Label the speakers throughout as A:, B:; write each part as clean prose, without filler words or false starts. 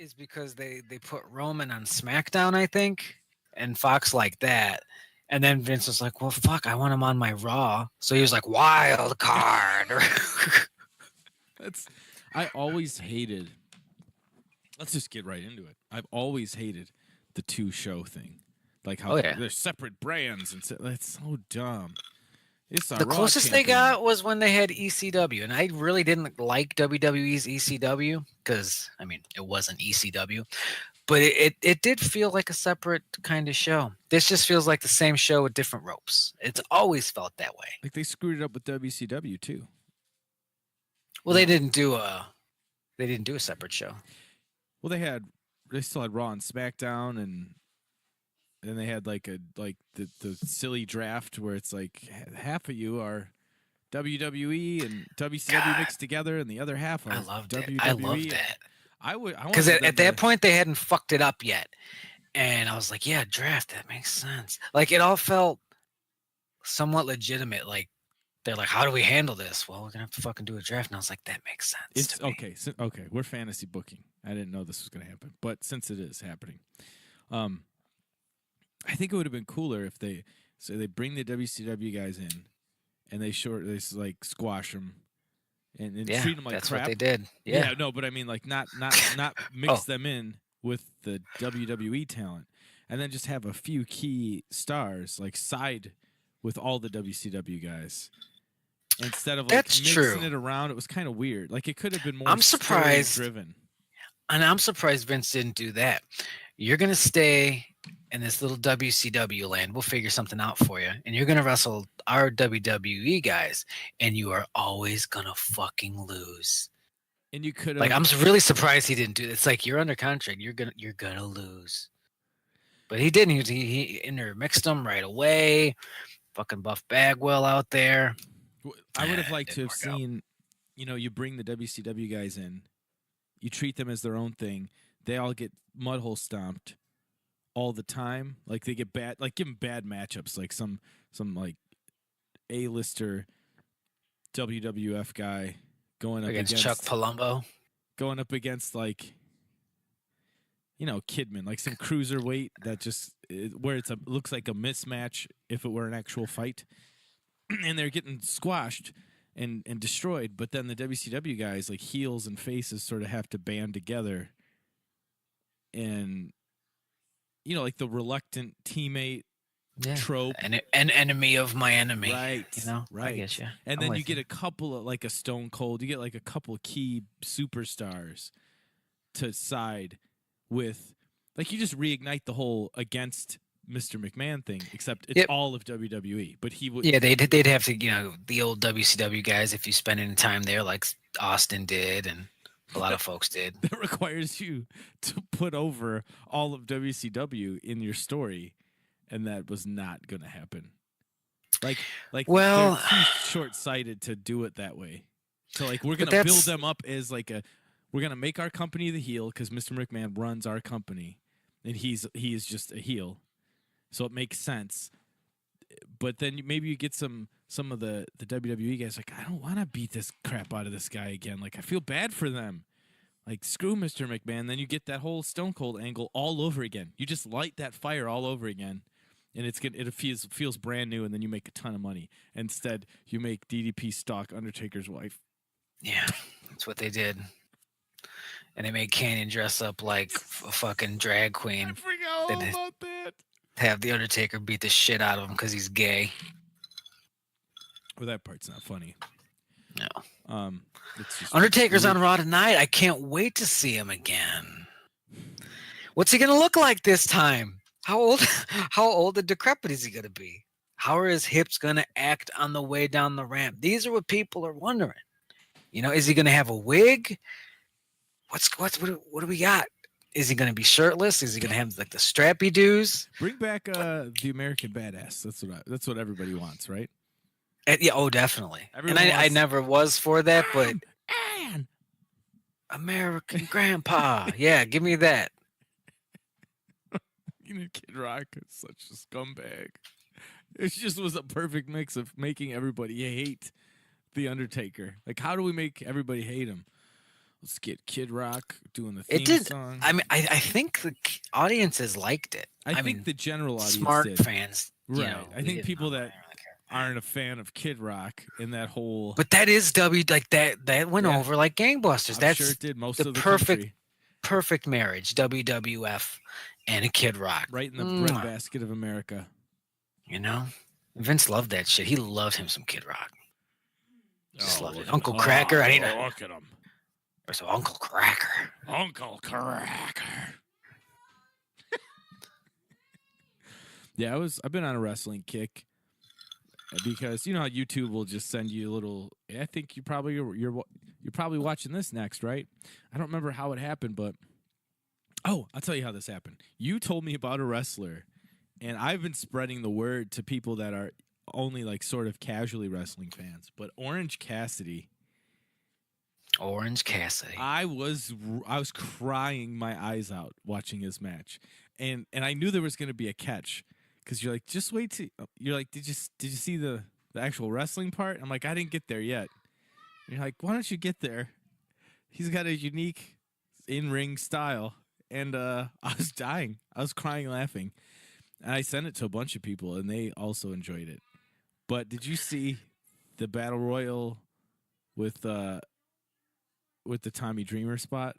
A: is because they put Roman on SmackDown, I think, and Fox like that. And then Vince was like, "Well, fuck, I want him on my Raw." So he was like, "Wild card."
B: That's I always hated. Let's just get right into it. I've always hated the two show thing, like how
A: Oh yeah.
B: they're separate brands, and that's so dumb. It's our
A: The
B: Raw
A: closest they
B: champion.
A: got was when they had ECW, and I really didn't like WWE's ECW because I mean it wasn't ECW, but it did feel like a separate kind of show. This just feels like the same show with different ropes. It's always felt that way.
B: Like they screwed it up with WCW too.
A: Well,
B: You know,
A: they didn't do a separate show.
B: well they still had Raw and SmackDown, and then they had like the silly draft where it's like half of you are WWE and WCW
A: God,
B: mixed together, and the other half
A: I
B: are
A: loved it. I loved
B: WWE.
A: that
B: I
A: because
B: wanted
A: at
B: them
A: that
B: to.
A: point they hadn't fucked it up yet, and I was like, yeah, draft that makes sense. Like it all felt somewhat legitimate. Like they're like, how do we handle this? Well, we're gonna have to fucking do a draft. And I was like, that makes sense
B: It's
A: to me.
B: okay. Okay, we're fantasy booking. I didn't know this was going to happen, but since it is happening, um, I think it would have been cooler if they bring the WCW guys in and they like squash them and
A: Yeah,
B: treat them like
A: that's what they
B: crap.
A: did. Yeah.
B: Yeah, no, but I mean like not mix
A: Oh,
B: them in with the WWE talent, and then just have a few key stars like side with all the WCW guys instead of like
A: that's
B: mixing
A: true.
B: it around. It was kind of weird. Like it could have been more
A: I'm
B: story
A: surprised,
B: driven.
A: and I'm surprised Vince didn't do that. You're gonna stay in this little WCW land. We'll figure something out for you, and you're gonna wrestle our WWE guys, and you are always gonna fucking lose.
B: And you could
A: Like
B: have.
A: I'm really surprised he didn't do this. It's like you're under contract. You're gonna lose. But he didn't. He intermixed them right away. Fucking Buff Bagwell out there.
B: I would have
A: It
B: liked to
A: didn't
B: have
A: work out.
B: seen. You bring the WCW guys in, you treat them as their own thing. They all get mudhole stomped all the time. Like they get bad. Like give them bad matchups. Like some like A-lister WWF guy going up
A: Against Chuck
B: against
A: Palumbo.
B: like Kidman, like some cruiserweight that just where looks like a mismatch if it were an actual fight, and they're getting squashed and destroyed. But then the WCW guys, like heels and faces, sort of have to band together, and like the reluctant teammate
A: Yeah.
B: trope.
A: An enemy of my enemy.
B: Right,
A: I get you.
B: and
A: I'm
B: then you
A: with
B: get
A: you.
B: a couple of like a Stone Cold. You get like a couple key superstars to side with, like you just reignite the whole against Mr. McMahon thing, except it's
A: Yep.
B: all of WWE. But he would,
A: Yeah, they'd have to, the old WCW guys, if you spend any time there, like Austin did, and a lot of folks did.
B: that requires you to put over all of WCW in your story, and that was not going to happen. Like they're
A: Well,
B: too short-sighted to do it that way. So like we're
A: but
B: gonna build
A: that's
B: them up as we're gonna make our company the heel because Mr. McMahon runs our company, and he is just a heel, so it makes sense. But then maybe you get some of the WWE guys like, I don't want to beat this crap out of this guy again. Like I feel bad for them. Like screw Mr. McMahon. Then you get that whole Stone Cold angle all over again. You just light that fire all over again, and it feels brand new. And then you make a ton of money. Instead, you make DDP stalk Undertaker's wife.
A: yeah, that's what they did. And they made Canyon dress up like a fucking drag
B: I
A: queen.
B: forgot all
A: They'd
B: about that.
A: have the Undertaker beat the shit out of him because he's gay.
B: Well, that part's not funny.
A: No.
B: It's just
A: Undertaker's
B: weird.
A: on Raw tonight. I can't wait to see him again. What's he gonna look like this time? How old and decrepit is he gonna be? How are his hips gonna act on the way down the ramp? These are what people are wondering. Is he gonna have a wig? What do we got? Is he gonna be shirtless? Is he gonna have like the strappy doos?
B: Bring back the American Badass. That's what everybody wants, right?
A: Yeah, oh, definitely.
B: Everyone
A: And I
B: wants-
A: never was for that, but
B: And
A: American Grandpa, yeah, give me that.
B: Kid Rock is such a scumbag. It just was a perfect mix of making everybody hate the Undertaker. Like, how do we make everybody hate him? Let's get Kid Rock doing the
A: It
B: theme
A: did.
B: song.
A: I mean, I think the audiences liked it.
B: I think
A: mean,
B: the general audience
A: smart
B: did.
A: fans,
B: Right. I
A: we
B: think
A: didn't
B: people
A: know,
B: that
A: I didn't really care.
B: aren't a fan of Kid Rock and that whole.
A: But that is like that went
B: Yeah,
A: over like gangbusters.
B: I'm
A: That's
B: sure it did. Most
A: the
B: of the
A: perfect
B: country.
A: perfect marriage, WWF and a Kid Rock.
B: Right in the
A: Mwah.
B: breadbasket of America.
A: You know, Vince loved that shit. He loved him some Kid Rock. Just loved it. Uncle Cracker. I need a
B: look at him.
A: or so Uncle Cracker.
B: Uncle Cracker. Yeah, I've been on a wrestling kick because you know how YouTube will just send you a little. I think you're probably watching this next, right? I don't remember how it happened, but I'll tell you how this happened. You told me about a wrestler, and I've been spreading the word to people that are only like sort of casually wrestling fans. But Orange Cassidy.
A: Orange Cassidy.
B: I was crying my eyes out watching his match, and I knew there was going to be a catch because you're like, just wait till you're like, did you see the actual wrestling part? I'm like, I didn't get there yet. And you're like, why don't you get there? He's got a unique in-ring style, and I was dying. I was crying, laughing, and I sent it to a bunch of people, and they also enjoyed it. But did you see the Battle Royal with the Tommy Dreamer spot?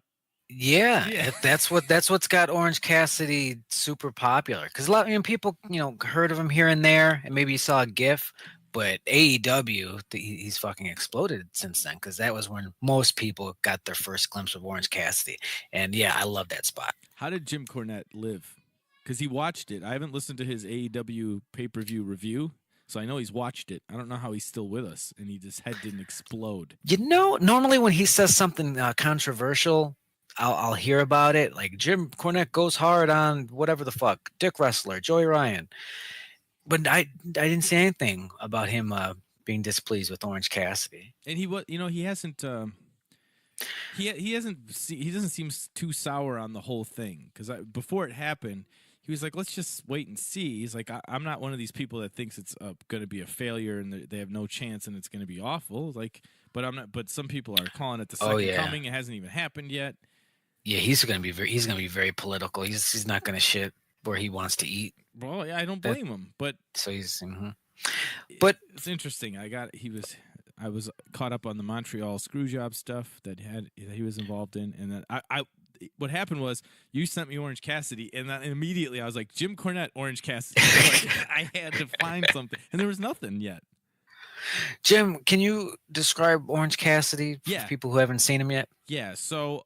A: Yeah, that's what's got Orange Cassidy super popular. Because a lot of people, heard of him here and there, and maybe you saw a GIF. But AEW, he's fucking exploded since then. Because that was when most people got their first glimpse of Orange Cassidy. And yeah, I love that spot.
B: How did Jim Cornette live? Because he watched it. I haven't listened to his AEW pay-per-view review, so I know he's watched it. I don't know how he's still with us, and his head didn't explode.
A: Normally when he says something controversial, I'll hear about it. Like Jim Cornette goes hard on whatever the fuck, Dick Wrestler, Joey Ryan. But I didn't say anything about him being displeased with Orange Cassidy.
B: And he hasn't. He doesn't seem too sour on the whole thing because before it happened, he was like, let's just wait and see. He's like, I'm not one of these people that thinks it's going to be a failure and they have no chance and it's going to be awful. Like, but I'm not. But some people are calling it the second coming. It hasn't even happened yet.
A: Yeah, he's gonna be very political. He's not gonna shit where he wants to eat.
B: Well, yeah, I don't blame him. But
A: so he's. Mm-hmm. But
B: it's interesting. I was caught up on the Montreal Screwjob stuff that he was involved in, and then what happened was you sent me Orange Cassidy, and then immediately I was like, Jim Cornette, Orange Cassidy. I had to find something, and there was nothing yet.
A: Jim, can you describe Orange Cassidy for people who haven't seen him yet?
B: Yeah, so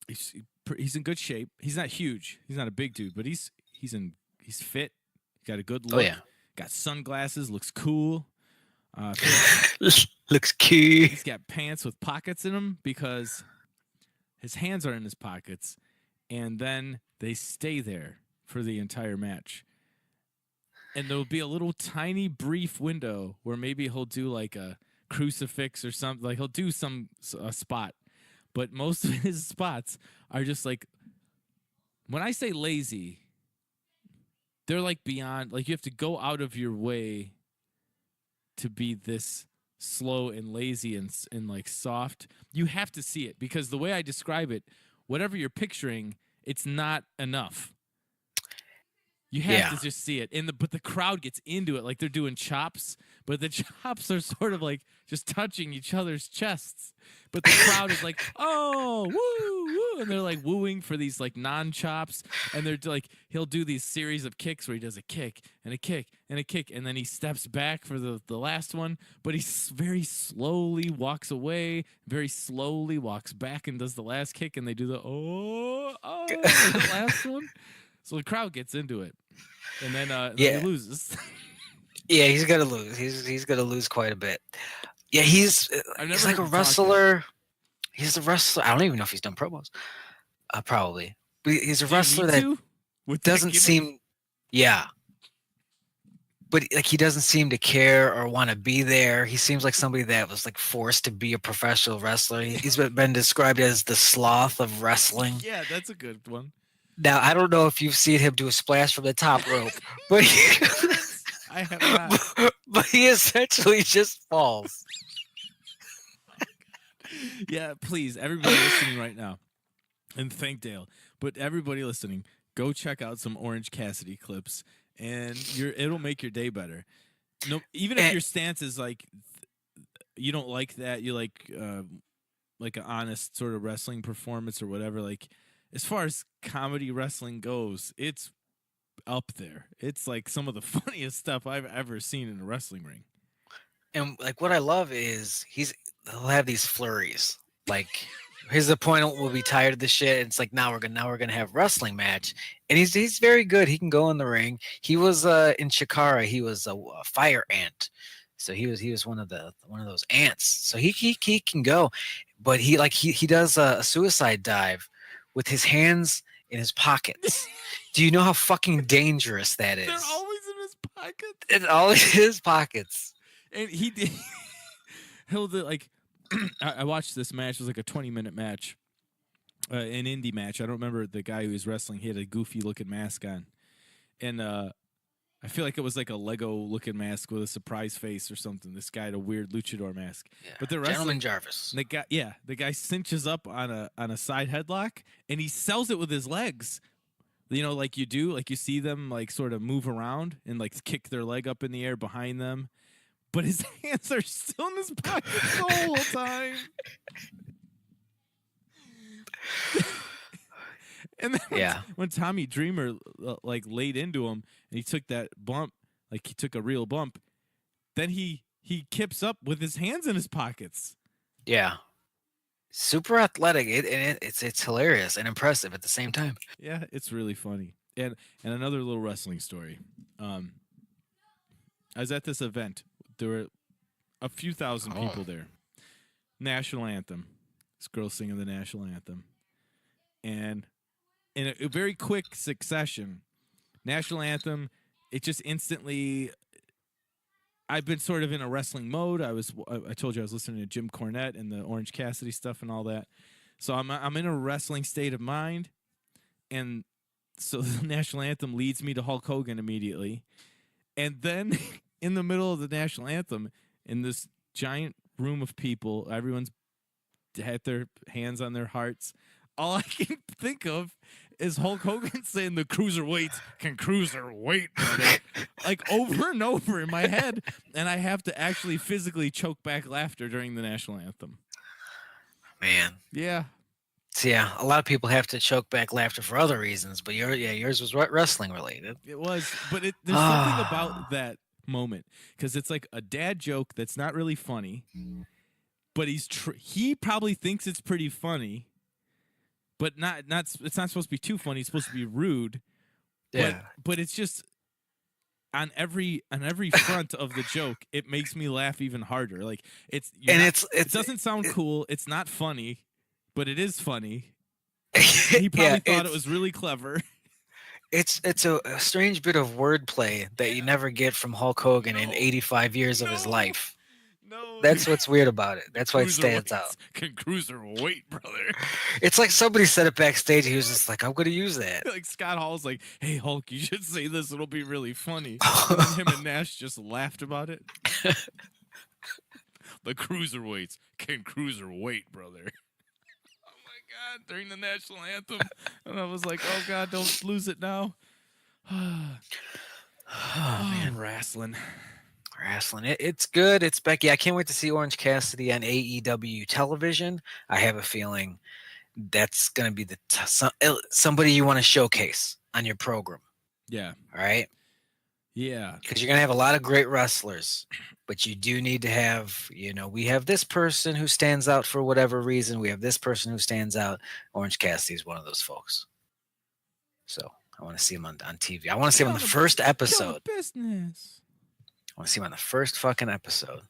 B: he's in good shape. He's not huge. He's not a big dude, but he's fit. Got a good look.
A: Oh yeah.
B: Got sunglasses. Looks cool.
A: Looks cute.
B: He's got pants with pockets in them because his hands are in his pockets, and then they stay there for the entire match. And there'll be a little tiny brief window where maybe he'll do like a crucifix or something. Like he'll do a spot. But most of his spots are just like, when I say lazy, they're like beyond, like you have to go out of your way to be this slow and lazy and like soft. You have to see it because the way I describe it, whatever you're picturing, it's not enough. You have to just see it. But the crowd gets into it like they're doing chops, but the chops are sort of like just touching each other's chests. But the crowd is like, oh, woo, woo. And they're like wooing for these like non-chops. And they're like, he'll do these series of kicks where he does a kick and a kick and a kick. And then he steps back for the last one. But he very slowly walks away, very slowly walks back and does the last kick. And they do the, the last one. So the crowd gets into it, and then he loses.
A: Yeah, he's gonna lose. He's gonna lose quite a bit. Yeah, he's like a wrestler. He's a wrestler. I don't even know if he's done promos. Probably, but he's a wrestler that doesn't seem. Yeah, but like he doesn't seem to care or want to be there. He seems like somebody that was like forced to be a professional wrestler. He's been described as the sloth of wrestling.
B: Yeah, that's a good one.
A: Now, I don't know if you've seen him do a splash from the top rope, but
B: I have not.
A: But he essentially just falls.
B: Yeah, please, everybody listening right now, and thank Dale, but everybody listening, go check out some Orange Cassidy clips, and it'll make your day better. No, even if
A: And,
B: your stance is like you don't like that, you like an honest sort of wrestling performance or whatever. Like as far as comedy wrestling goes, it's up there. It's like some of the funniest stuff I've ever seen in a wrestling ring.
A: and like what I love is he'll have these flurries. Like here's the point we'll be tired of this shit. And it's like now we're gonna have wrestling match. And he's very good. He can go in the ring. He was in Chikara, he was a fire ant. So he was one of those ants. So he can go. But he does a suicide dive with his hands in his pockets. Do you know how fucking dangerous that
B: They're
A: is?
B: always in his pockets.
A: It's all in his pockets.
B: And he did. He'll do like. I watched this match. It was like a 20-minute match, an indie match. I don't remember the guy who was wrestling. He had a goofy looking mask on, and I feel like it was like a Lego looking mask with a surprise face or something. This guy had a weird luchador mask.
A: Yeah.
B: But the
A: Gentleman
B: wrestling,
A: Jarvis.
B: the guy cinches up on a side headlock and he sells it with his legs. You know, like you do, like you see them like sort of move around and like kick their leg up in the air behind them. But his hands are still in his pockets the whole time. And then when Tommy Dreamer like laid into him and he took that bump, like he took a real bump, then he kips up with his hands in his pockets.
A: Yeah. Super athletic. It's hilarious and impressive at the same time.
B: Yeah, it's really funny. And another little wrestling story. I was at this event. There were a few thousand people there. National anthem. This girl singing the national anthem. And in a very quick succession, national anthem, it just instantly. I've been sort of in a wrestling mode. I told you I was listening to Jim Cornette and the Orange Cassidy stuff and all that. So I'm in a wrestling state of mind, and so the national anthem leads me to Hulk Hogan immediately, and then in the middle of the national anthem, in this giant room of people, everyone's had their hands on their hearts. All I can think of is Hulk Hogan saying the cruiserweights can cruiserweight, brother, like over and over in my head, and I have to actually physically choke back laughter during the national anthem.
A: Man.
B: Yeah.
A: So yeah, a lot of people have to choke back laughter for other reasons, but yours was wrestling related.
B: It was, but there's something about that moment because it's like a dad joke that's not really funny, but he probably thinks it's pretty funny. But it's not supposed to be too funny. It's supposed to be rude.
A: Yeah.
B: But it's just on every front of the joke, it makes me laugh even harder. Like it doesn't sound cool. It's not funny, but it is funny. He probably thought it was really clever.
A: It's a strange bit of wordplay that you never get from Hulk Hogan in 85 years of his life.
B: No,
A: that's what's weird about it. That's why it stands out.
B: Can cruiserweight, brother.
A: It's like somebody said it backstage. He was just like, "I'm going to use that."
B: Like Scott Hall's like, "Hey Hulk, you should say this. It'll be really funny." And then him and Nash just laughed about it. The cruiserweights can cruiserweight, brother. Oh my God! During the national anthem, and I was like, "Oh God, don't lose it now."
A: Oh man,
B: wrestling.
A: It's good. It's Becky. I can't wait to see Orange Cassidy on AEW television. I have a feeling that's going to be somebody you want to showcase on your program.
B: Yeah.
A: All right.
B: Yeah.
A: Because you're going to have a lot of great wrestlers, but you do need to have, we have this person who stands out for whatever reason. We have this person who stands out. Orange Cassidy is one of those folks. So I want to see him on TV. I want to see him on the first episode.
B: Business.
A: I want to see him on the first fucking episode.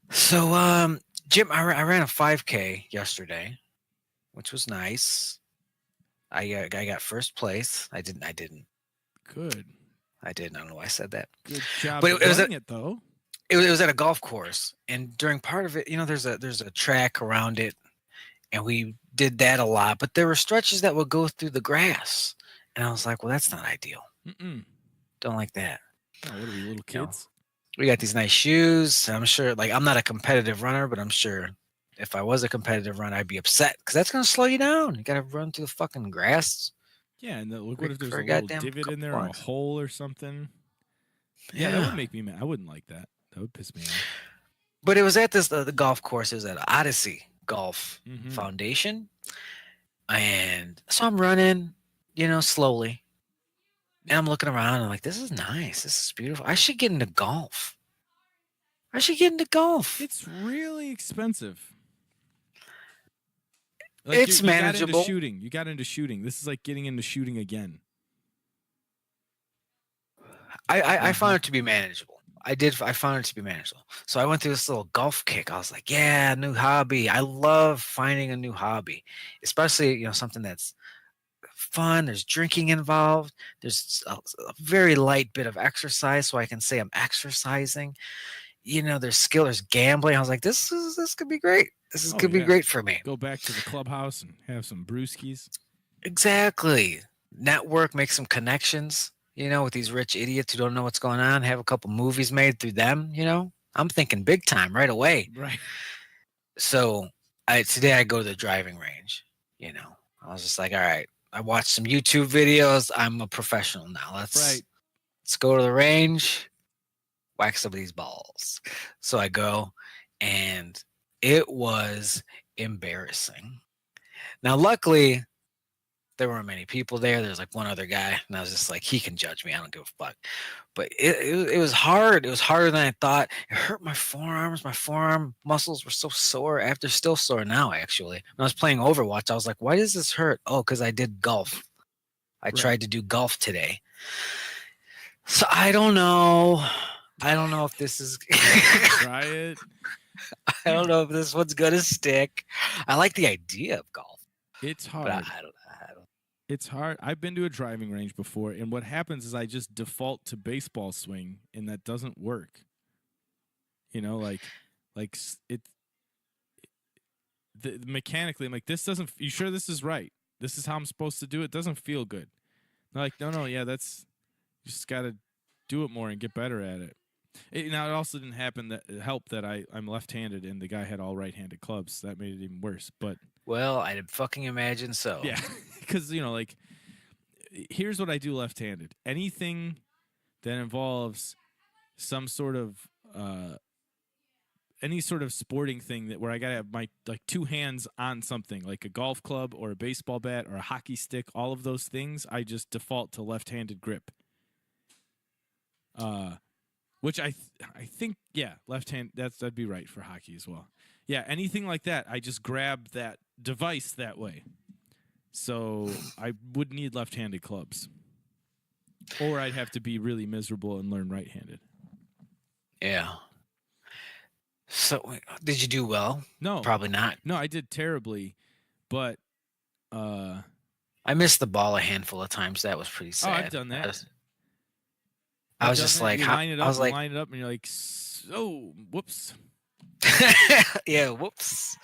A: So, Jim, I ran a 5K yesterday, which was nice. I got first place. I didn't.
B: Good.
A: I didn't. I don't know why I said that.
B: Good job.
A: But it was
B: though.
A: It was at a golf course, and during part of it, there's a track around it, and we did that a lot. But there were stretches that would go through the grass, and I was like, well, that's not ideal.
B: Mm-mm.
A: Don't like that.
B: Oh, what are we, little kids?
A: We got these nice shoes. I'm sure, like, I'm not a competitive runner, but I'm sure if I was a competitive runner, I'd be upset because that's going to slow you down. You got to run through the fucking grass
B: Yeah, and look,
A: for,
B: what if there's
A: for
B: a
A: a
B: little
A: goddamn
B: divot in
A: couple
B: there or a
A: blocks.
B: hole or something? Yeah, that would
A: Yeah.
B: make me mad. I wouldn't like that. That would piss me off.
A: But it was at this the golf course. It was at Odyssey Golf
B: Mm-hmm.
A: Foundation. And so I'm running, slowly. And I'm looking around and I'm like, this is nice. This is beautiful. I should get into golf. I should get into golf.
B: It's really expensive. Like
A: It's
B: you got into
A: manageable.
B: shooting. You got into shooting. This is like getting into shooting again.
A: I
B: Uh-huh.
A: found it to be manageable. I did. I found it to be manageable. So I went through this little golf kick. I was like, yeah, new hobby. I love finding a new hobby, especially something that's fun. There's drinking involved. There's a very light bit of exercise, so I can say I'm exercising. There's skill. There's gambling. I was like, this could be great. This is
B: Oh
A: could be
B: yeah.
A: great for me.
B: Go back to the clubhouse and have some brewskis.
A: Exactly. Network, make some connections. With these rich idiots who don't know what's going on. Have a couple movies made through them. I'm thinking big time right away.
B: Right.
A: So today I go to the driving range. I was just like, all right. I watched some YouTube videos. I'm a professional now. Let's
B: Right.
A: let's go to the range, whack some of these balls. So I go, and it was embarrassing. Now, luckily, there weren't many people there. There's like one other guy, and I was just like, he can judge me. I don't give a fuck. But it was hard. It was harder than I thought. It hurt my forearms. My forearm muscles were so sore. After still sore now, actually. When I was playing Overwatch, I was like, why does this hurt? Oh, because I did golf. I
B: Right.
A: tried to do golf today. So I don't know. I don't know if this is.
B: Try it.
A: I don't know if this one's gonna stick. I like the idea of golf,
B: It's
A: but
B: hard.
A: I don't.
B: It's hard. I've been to a driving range before, and what happens is I just default to baseball swing, and that doesn't work. It mechanically, I'm like, this doesn't. You sure this is right? This is how I'm supposed to do it. Doesn't feel good. They're like, no, yeah, that's you just got to do it more and get better at it. Now it also didn't happen that it helped that I'm left-handed and the guy had all right-handed clubs. That made it even worse. But
A: Well, I'd fucking imagine so.
B: yeah, because like here's what I do left-handed. Anything that involves some sort of any sort of sporting thing that where I gotta have my like two hands on something, like a golf club or a baseball bat or a hockey stick, all of those things, I just default to left-handed grip. Which I think left hand that'd be right for hockey as well. Yeah, anything like that, I just grab that device that way. So I would need left-handed clubs, or I'd have to be really miserable and learn right-handed.
A: Yeah. So did you do well?
B: No,
A: Probably not.
B: no, I did terribly, but
A: I missed the ball a handful of times. That was pretty sad.
B: I've done that.
A: I was just like,
B: you line it
A: I
B: up,
A: was like,
B: and you're like, oh, whoops.
A: yeah, whoops.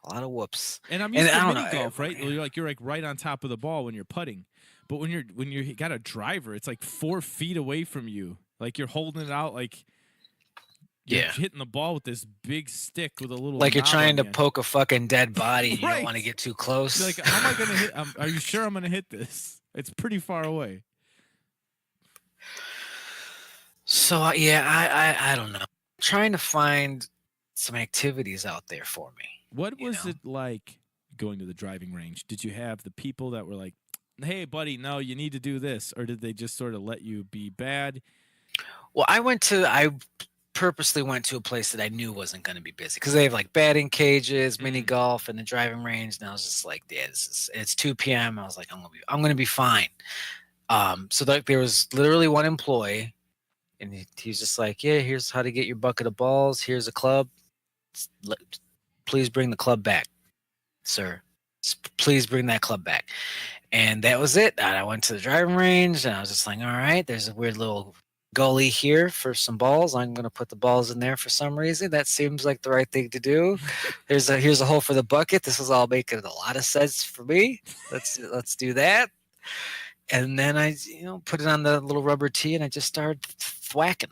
A: A lot of whoops.
B: And I'm used to
A: I don't
B: mini
A: know,
B: golf, right? You're like right on top of the ball when you're putting, but when you got a driver, it's like 4 feet away from you. Like you're holding it out, like you're hitting the ball with this big stick with a little.
A: Like you're
B: knob
A: trying to
B: on you.
A: poke a fucking dead body, and you
B: Right.
A: don't want to get too close.
B: You're like, how am I gonna hit? Are you sure I'm gonna hit this? It's pretty far away.
A: So yeah, I don't know. I'm trying to find some activities out there for me.
B: What was it like going to the driving range? Did you have the people that were like, "Hey, buddy, no, you need to do this," or did they just sort of let you be bad?
A: Well, I purposely went to a place that I knew wasn't going to be busy because they have like batting cages, mini golf, and the driving range. And I was just like, yeah, it's 2 p.m. I was like, I'm gonna be fine. So there was literally one employee, and he was just like, yeah, here's how to get your bucket of balls. Here's a club. Please bring the club back, sir. Please bring that club back. And that was it. And I went to the driving range, and I was just like, all right, there's a weird little gully here for some balls. I'm going to put the balls in there for some reason. That seems like the right thing to do. Here's a hole for the bucket. This is all making a lot of sense for me. Let's do that. And then I put it on the little rubber tee, and I just started thwacking.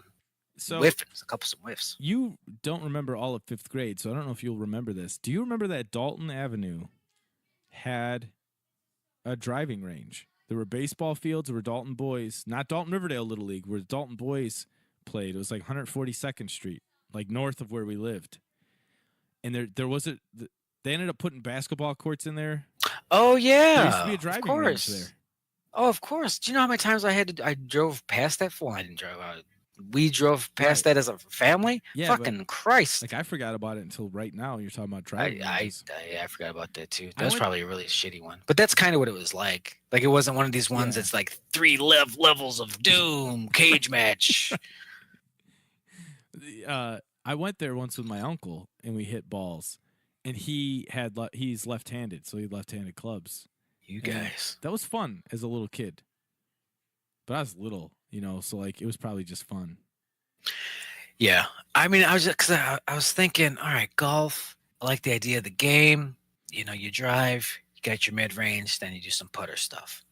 B: So
A: Whiffs, a couple some whiffs.
B: you don't remember all of 5th grade, so I don't know if you'll remember this. Do you remember that Dalton Avenue had a driving range? There were baseball fields where Dalton boys, not Dalton Riverdale Little League, where Dalton boys played. It was like 142nd Street, like north of where we lived. And there was they ended up putting basketball courts in there.
A: Oh yeah,
B: There used to be a
A: of
B: driving range
A: course.
B: there.
A: Oh, of course. Do you know how many times I drove past that? Well, I didn't drive. We drove past that as a family.
B: Yeah,
A: Fucking Christ!
B: Like I forgot about it until right now. You're talking about
A: I,
B: driving
A: I
B: ranges.
A: I forgot about that too.
B: I
A: That was
B: went-
A: probably a really shitty one. But that's kind of what it was like. Like it wasn't one of these ones
B: Yeah.
A: that's like 3 levels of doom, cage match.
B: I went there once with my uncle and we hit balls, and he's left-handed, so he had left-handed clubs.
A: You
B: And
A: guys.
B: that was fun as a little kid. But I was little, so like it was probably just fun.
A: Yeah. I mean, I was thinking, all right, golf. I like the idea of the game. You drive, you got your mid range, then you do some putter stuff.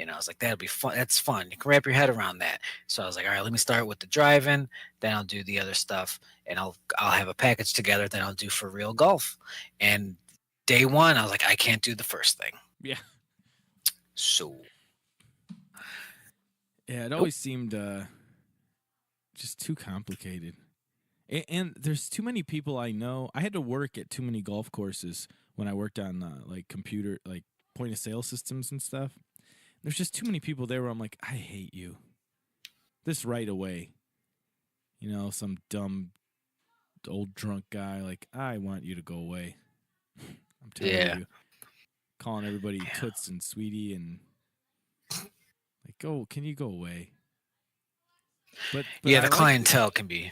A: I was like, that'll be fun. That's fun. You can wrap your head around that. So I was like, all right, let me start with the driving, then I'll do the other stuff, and I'll have a package together. Then I'll do for real golf. And day one, I was like, I can't do the first thing.
B: Yeah.
A: So
B: Yeah, it always seemed just too complicated. And there's too many people I know. I had to work at too many golf courses when I worked on like computer, like point of sale systems and stuff. There's just too many people there where I'm like, I hate you. This right away. Some dumb old drunk guy, like, I want you to go away. I'm tired of you. Calling everybody toots and sweetie and like, can you go away? But
A: yeah, the clientele can be.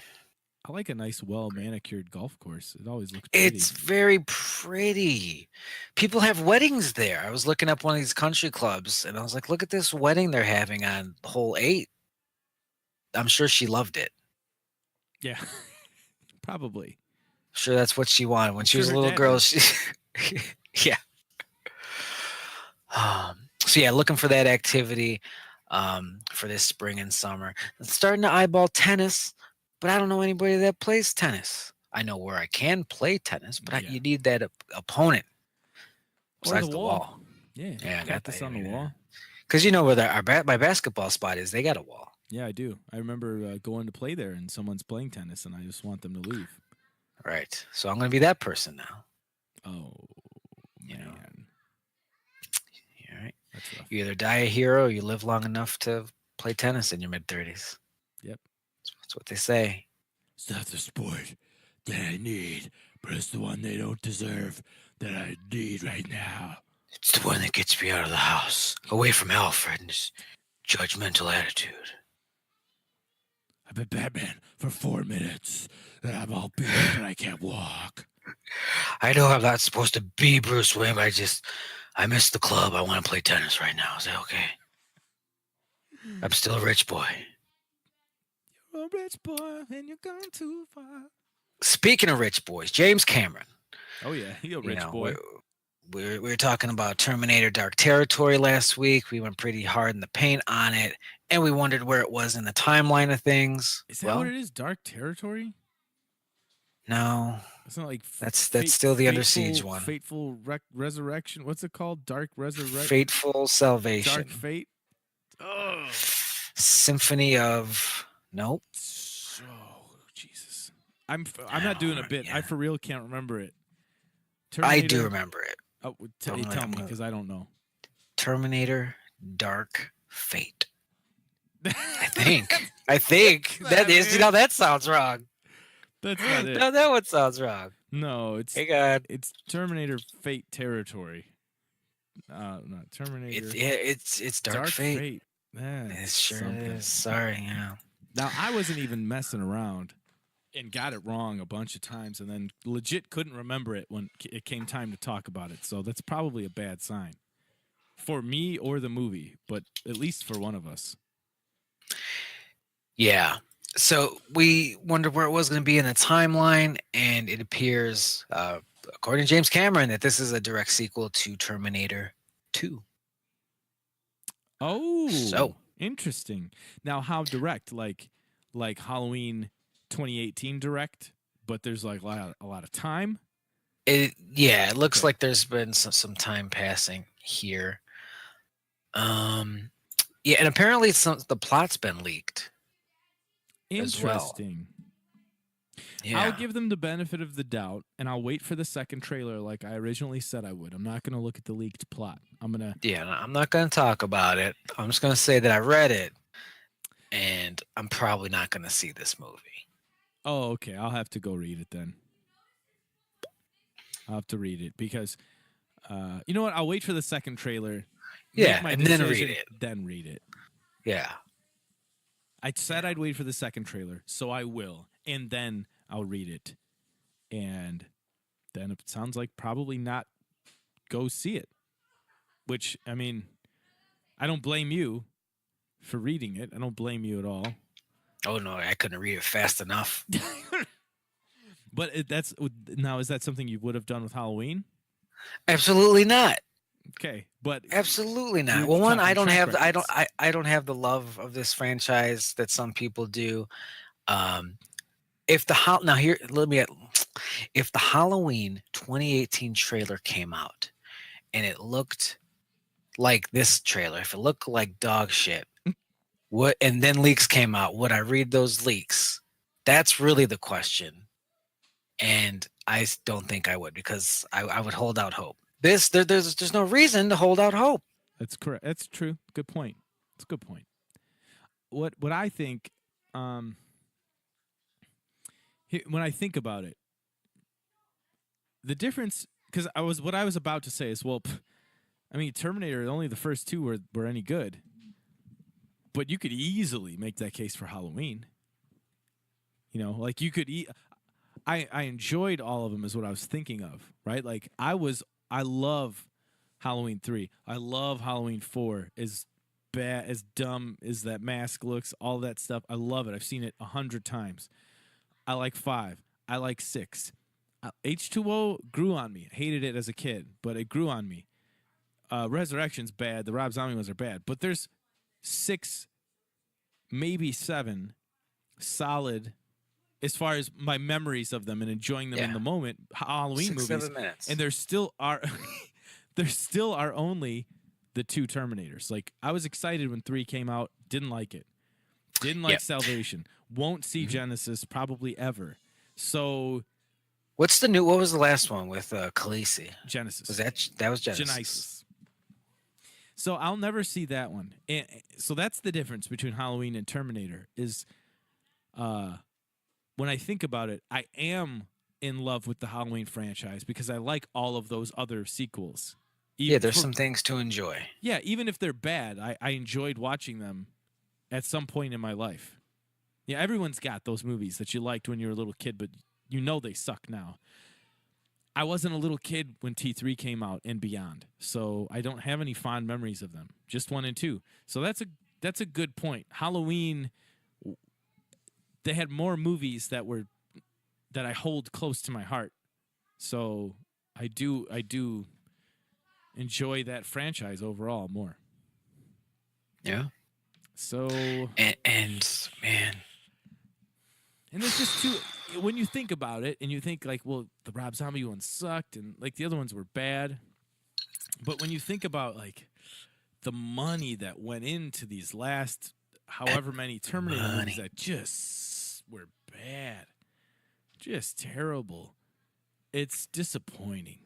B: I like a nice, well manicured golf course. It always looks pretty.
A: It's very pretty. People have weddings there. I was looking up one of these country clubs, and I was like, look at this wedding they're having on hole 8. I'm sure she loved it.
B: Yeah, probably.
A: Sure, that's what she wanted when she was a little girl. Yeah. So yeah, looking for that activity for this spring and summer. I'm starting to eyeball tennis, but I don't know anybody that plays tennis. I know where I can play tennis, but you need that opponent besides the wall.
B: Yeah,
A: I got
B: this on the wall.
A: Because where my basketball spot is, they got a wall.
B: Yeah, I do. I remember going to play there, and someone's playing tennis, and I just want them to leave.
A: Right. So I'm going to be that person now.
B: Oh, man.
A: All right.
B: That's rough.
A: You either die a hero or you live long enough to play tennis in your mid-30s.
B: Yep.
A: That's what they say.
B: It's not the sport that I need, but it's the one they don't deserve that I need right now.
A: It's the one that gets me out of the house, away from Alfred and his judgmental attitude.
B: I've been Batman for 4 minutes, and I'm all beat up and I can't walk.
A: I know I'm not supposed to be Bruce Wayne, but I missed the club. I want to play tennis right now. Is that okay? I'm still a rich boy.
B: You're a rich boy and you're gone too far.
A: Speaking of rich boys, James Cameron.
B: Oh, yeah. He's a rich boy.
A: We were talking about Terminator Dark Territory last week. We went pretty hard in the paint on it, and we wondered where it was in the timeline of things.
B: Is that what it is? Dark Territory?
A: No.
B: It's not like
A: that's still the Under Siege one.
B: Fateful Resurrection. What's it called? Dark Resurrection.
A: Fateful Salvation.
B: Dark Fate. Oh.
A: Symphony of Nope.
B: Oh Jesus! I'm not doing a bit. Yeah. I for real can't remember it.
A: I do remember it.
B: Oh, tell me because I don't know.
A: Terminator Dark Fate. I think that is. That sounds wrong.
B: That's not it.
A: No, that one sounds wrong.
B: No, it's
A: hey God.
B: It's Terminator Fate Territory. Not Terminator.
A: It's Dark Fate.
B: It
A: sure is. Sorry, yeah.
B: Now I wasn't even messing around and got it wrong a bunch of times, and then legit couldn't remember it when it came time to talk about it. So that's probably a bad sign for me or the movie, but at least for one of us.
A: Yeah. So we wondered where it was going to be in the timeline, and it appears, according to James Cameron, that this is a direct sequel to Terminator 2.
B: Oh,
A: so
B: interesting. Now, how direct? Like Halloween 2018 direct, but there's like a lot of time.
A: It looks
B: Okay.
A: like there's been some time passing here. Um, yeah, and apparently the plot's been leaked as well.
B: Interesting. I'll
A: Yeah.
B: give them the benefit of the doubt, and I'll wait for the second trailer like I originally said I would. I'm not going to look at the leaked plot. I'm going to.
A: Yeah, I'm not going to talk about it. I'm just going to say that I read it, and I'm probably not going to see this movie.
B: Oh, okay. I'll have to go read it then. I'll have to read it because, you know what? I'll wait for the second trailer.
A: Yeah,
B: Make my
A: and
B: decision,
A: then read it.
B: then read it.
A: Yeah.
B: I said I'd wait for the second trailer, so I will, and then I'll read it, and then it sounds like probably not go see it. Which I mean, I don't blame you for reading it. I don't blame you at all.
A: Oh no, I couldn't read it fast enough.
B: But that's now, is that something you would have done with Halloween?
A: Absolutely not.
B: Okay, but
A: Absolutely
B: you're
A: not. Well, one, I
B: talking
A: don't
B: track
A: have
B: records.
A: I don't have the love of this franchise that some people do. Um, if the now here let me if the Halloween 2018 trailer came out and it looked like this trailer, if it looked like dog shit, what and then leaks came out, would I read those leaks? That's really the question. And don't think I would because I would hold out hope. There's no reason to hold out hope.
B: That's correct. That's true. Good point. That's a good point. What I think, um, when I think about it, the difference, because what I was about to say is, well, I mean, Terminator, only the first two were any good, but you could easily make that case for Halloween. You know, like you could. I enjoyed all of them, is what I was thinking of, right? Like I love Halloween 3. I love Halloween 4. As bad, as dumb as that mask looks, all that stuff. I love it. I've seen it 100 times. I like 5. I like 6. H2O grew on me. I hated it as a kid, but it grew on me. Resurrection's bad. The Rob Zombie ones are bad, but there's 6, maybe 7 solid, as far as my memories of them and enjoying them in the moment, Halloween
A: 6,
B: movies.
A: 7 minutes.
B: And there still are there still are only the 2 Terminators. Like I was excited when 3 came out, didn't like it. Didn't like Salvation. Won't see Genesis probably ever. So
A: What was the last one with Khaleesi?
B: Genesis.
A: That was Genesis.
B: Genesis. So I'll never see that one. And so that's the difference between Halloween and Terminator is when I think about it, I am in love with the Halloween franchise because I like all of those other sequels.
A: There's some things to enjoy.
B: Yeah, even if they're bad, I enjoyed watching them at some point in my life. Yeah, everyone's got those movies that you liked when you were a little kid, but you know they suck now. I wasn't a little kid when T3 came out and beyond, so I don't have any fond memories of them. Just 1 and 2. So that's a good point. Halloween, they had more movies that I hold close to my heart. So I do enjoy that franchise overall more.
A: Yeah.
B: So
A: and man,
B: and there's just too, when you think about it and you think like, well, the Rob Zombie one sucked and like the other ones were bad. But when you think about like the money that went into these last however many Terminator movies that just were bad, just terrible, it's disappointing,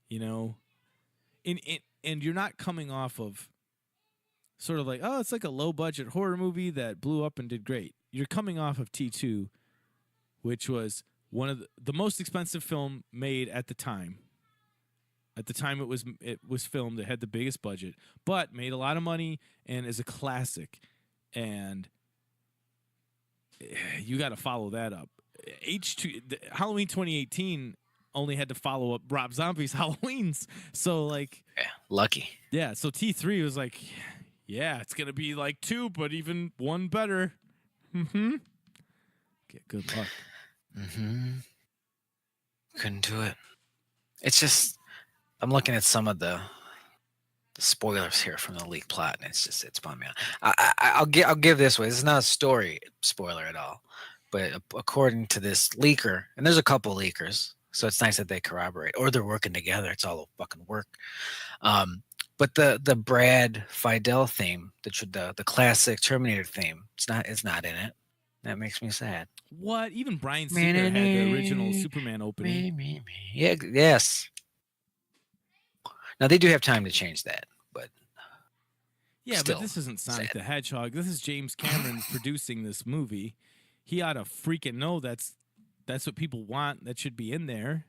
B: you know? And you're not coming off of sort of like, oh, it's like a low budget horror movie that blew up and did great. You're coming off of T2, which was one of the most expensive film made at the time. At the time it was filmed, it had the biggest budget, but made a lot of money and is a classic. And you got to follow that up. Halloween 2018 only had to follow up Rob Zombie's Halloweens. So like,
A: lucky.
B: Yeah, so T3 was like, yeah, it's going to be like 2, but even 1 better. Mm-hmm. Good luck.
A: Mm-hmm. Couldn't do it. It's just, I'm looking at some of the spoilers here from the leak plot, and it's bumming me out. I'll give this way. This is not a story spoiler at all, But according to this leaker, and there's a couple leakers, so it's nice that they corroborate or they're working together. It's all fucking work. Um, but the Brad Fidel theme, the classic Terminator theme, it's not in it. That makes me sad.
B: What? Even Bryan Singer had the original Superman opening.
A: Yeah, yes. Now they do have time to change that, but
B: Yeah,
A: still,
B: but this isn't Sonic
A: sad.
B: the Hedgehog. This is James Cameron producing this movie. He ought to freaking know that's what people want. That should be in there.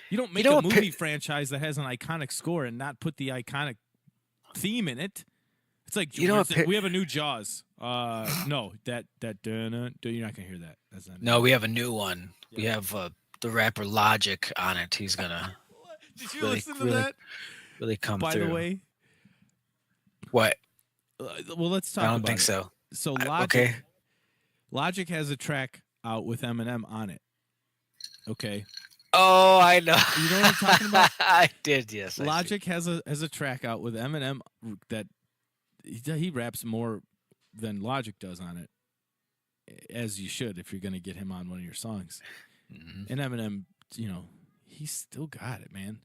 B: You don't make a movie franchise that has an iconic score and not put the iconic theme in it. It's like we have a new Jaws. No, that you're not gonna hear that. That's not
A: No, we have a new one. Yeah. We have the rapper Logic on it. He's gonna.
B: Did you listen to that?
A: Really come
B: By
A: through.
B: By the way,
A: what?
B: Well, let's talk.
A: I don't think so.
B: So Logic has a track out with Eminem on it. Okay.
A: Oh, I know.
B: You know what I'm talking about?
A: I did, yes.
B: Logic has a track out with Eminem that he raps more than Logic does on it, as you should if you're going to get him on one of your songs. Mm-hmm. And Eminem, he's still got it, man.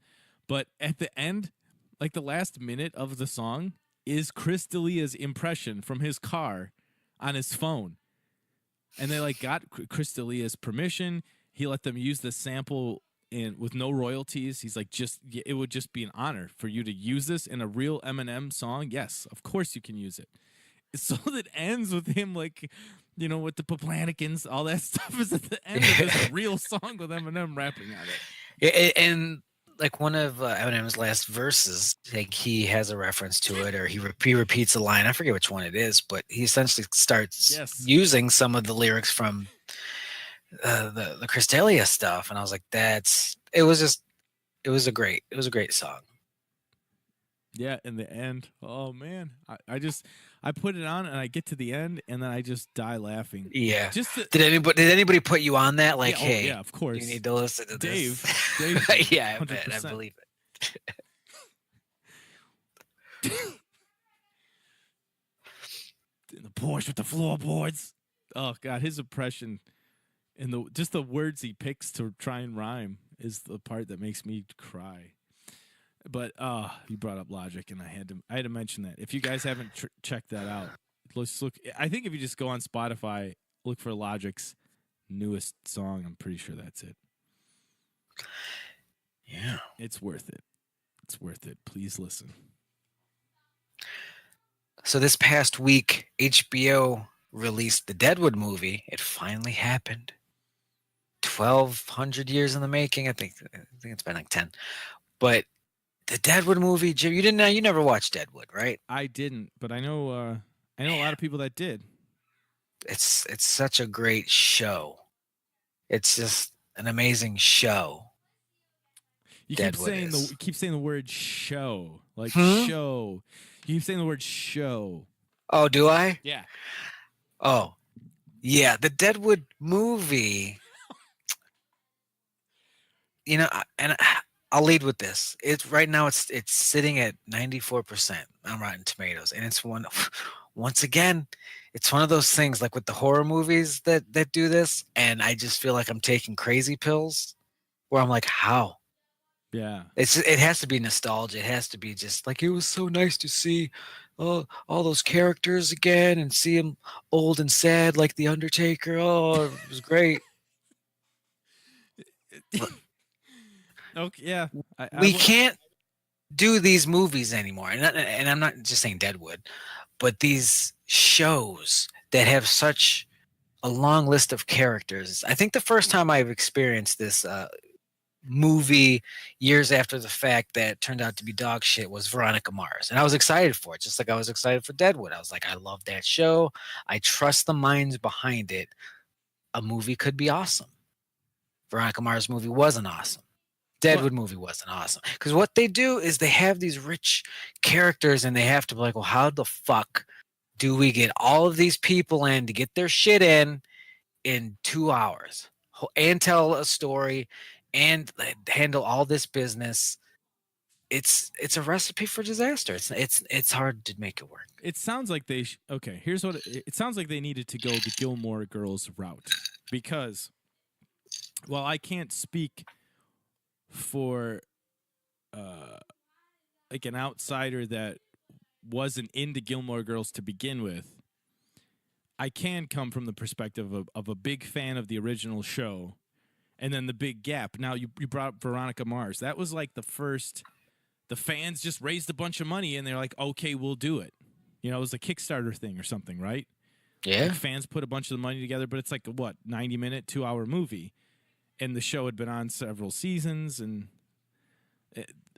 B: But at the end, like the last minute of the song is Chris D'Elia's impression from his car on his phone. And they got Chris D'Elia's permission. He let them use the sample with no royalties. He's like, it would just be an honor for you to use this in a real Eminem song. Yes, of course you can use it. So that ends with him with the Poplanticans, all that stuff is at the end of this real song with Eminem rapping on
A: it. And one of Eminem's last verses, he has a reference to it, or he repeats a line. I forget which one it is, but he essentially starts using some of the lyrics from the Chris D'Elia stuff, and I was like, it was a great song.
B: Yeah, in the end, oh man, I put it on and I get to the end and then I just die laughing.
A: Yeah. Did anybody put you on that? Hey,
B: yeah, of course,
A: you need to listen to
B: Dave.
A: Dave, yeah, 100%. I believe it.
B: In the Porsche with the floorboards. Oh god, his impression and the words he picks to try and rhyme is the part that makes me cry. But you brought up Logic, and I had to mention that. If you guys haven't checked that out, let's look. I think if you just go on Spotify, look for Logic's newest song. I'm pretty sure that's it.
A: Yeah,
B: it's worth it. It's worth it. Please listen.
A: So this past week, HBO released the Deadwood movie. It finally happened. 1,200 years in the making. I think it's been 10, but. The Deadwood movie, Jim. You never watched Deadwood, right?
B: I didn't, but I know a lot of people that did.
A: It's such a great show. It's just an amazing show.
B: You keep saying the word show, show. You keep saying the word show.
A: Oh, do I?
B: Yeah.
A: Oh, yeah. The Deadwood movie. And. I'll lead with this. Right now it's sitting at 94% on Rotten Tomatoes, and it's once again, it's one of those things like with the horror movies that do this, and I just feel like I'm taking crazy pills, where I'm like, how?
B: Yeah.
A: It has to be nostalgia. It has to be just like it was so nice to see all those characters again and see them old and sad like the Undertaker. Oh, it was great.
B: Okay, yeah.
A: We can't do these movies anymore. And I'm not just saying Deadwood, but these shows that have such a long list of characters. I think the first time I've experienced this movie years after the fact that turned out to be dog shit was Veronica Mars. And I was excited for it, just like I was excited for Deadwood. I was like, I love that show. I trust the minds behind it. A movie could be awesome. Veronica Mars movie wasn't awesome. Deadwood movie wasn't awesome. Because what they do is they have these rich characters and they have to be like, well, how the fuck do we get all of these people in to get their shit in 2 hours and tell a story and handle all this business? It's a recipe for disaster. It's hard to make it work.
B: It sounds like here's what it sounds like they needed to go the Gilmore Girls route. because while I can't speak for like an outsider that wasn't into Gilmore Girls to begin with, I can come from the perspective of a big fan of the original show and then the big gap. Now, you brought up Veronica Mars. That was like the first, the fans just raised a bunch of money and they're like, okay, we'll do it. You know, it was a Kickstarter thing or something, right? Like
A: Yeah.
B: fans put a bunch of the money together, but it's like a, what, 90-minute, 2-hour movie. And the show had been on several seasons. And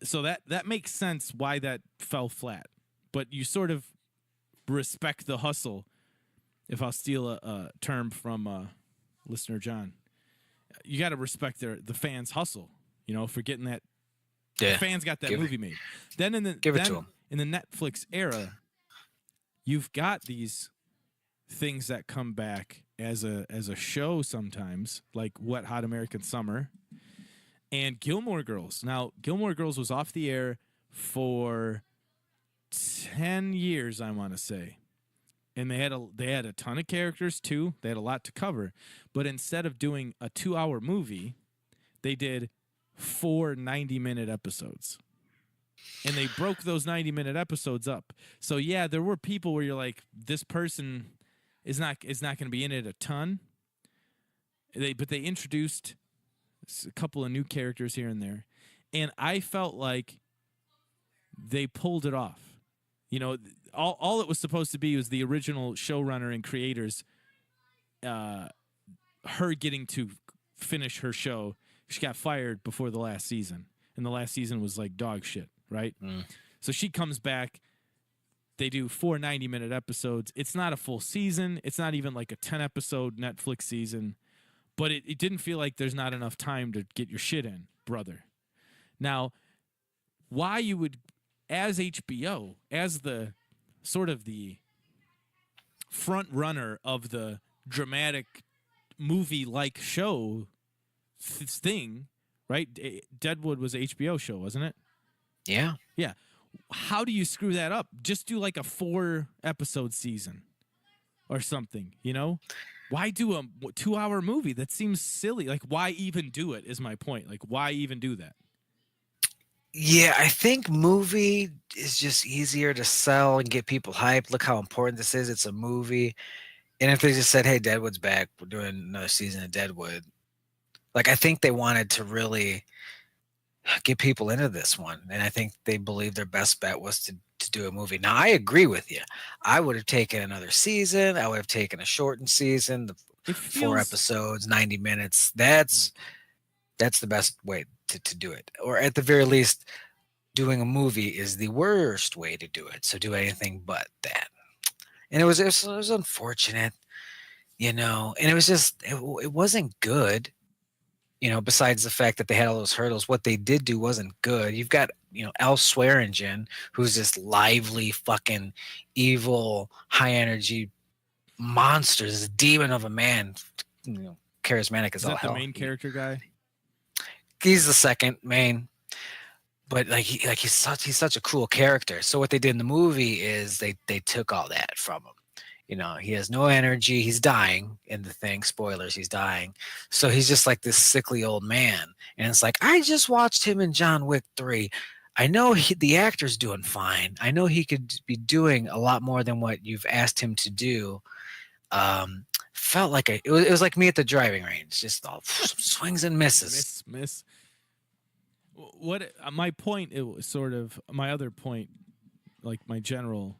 B: so that makes sense why that fell flat. But you sort of respect the hustle. If I'll steal a term from listener John, you got to respect the fans' hustle. You know, for getting that.
A: Yeah.
B: The fans got that
A: Give it-
B: movie made. Then
A: Give it to them.
B: in the Netflix era, you've got these things that come back as a show sometimes, like Wet Hot American Summer and Gilmore Girls. Now, Gilmore Girls was off the air for 10 years, I want to say. And they had a ton of characters too. They had a lot to cover. But instead of doing a 2-hour movie, they did 4 90-minute episodes. And they broke those 90-minute episodes up. So yeah, there were people where you're like, this person is not going to be in it a ton. But they introduced a couple of new characters here and there. And I felt like they pulled it off. You know, all it was supposed to be was the original showrunner and creators, her getting to finish her show. She got fired before the last season, and the last season was like dog shit, right? So she comes back. They do 4 90-minute episodes. It's not a full season. It's not even like a 10-episode Netflix season, but it didn't feel like there's not enough time to get your shit in, brother. Now, why you would, as HBO, as the sort of the front runner of the dramatic movie-like show thing, right? Deadwood was an HBO show, wasn't it?
A: Yeah.
B: Yeah. How do you screw that up? Just do like a 4-episode season or something, you know? Why do a 2-hour movie? That seems silly. Like, why even do it is my point. Like, why even do that?
A: Yeah, I think movie is just easier to sell and get people hyped. Look how important this is. It's a movie. And if they just said, hey, Deadwood's back, we're doing another season of Deadwood. Like, I think they wanted to really get people into this one. And I think they believed their best bet was to do a movie. Now, I agree with you. I would have taken another season. I would have taken a shortened season, the 4 episodes, 90 minutes. That's the best way to do it. Or at the very least, doing a movie is the worst way to do it. So do anything but that. And it was unfortunate, you know, and it was just, it wasn't good. You know, besides the fact that they had all those hurdles, what they did do wasn't good. You've got, you know, Al Swearingen, who's this lively, fucking evil, high energy monster, this demon of a man, you know, charismatic as
B: Is
A: all
B: that the
A: hell.
B: main character guy?
A: He's the second main, but he's such a cool character. So what they did in the movie is they took all that from him. You know, he has no energy. He's dying in the thing. Spoilers, he's dying. So he's just like this sickly old man. And it's like, I just watched him in John Wick 3. I know the actor's doing fine. I know he could be doing a lot more than what you've asked him to do. Felt like it was like me at the driving range, just all swings and misses.
B: Miss. What my point? It was sort of my other point, like my general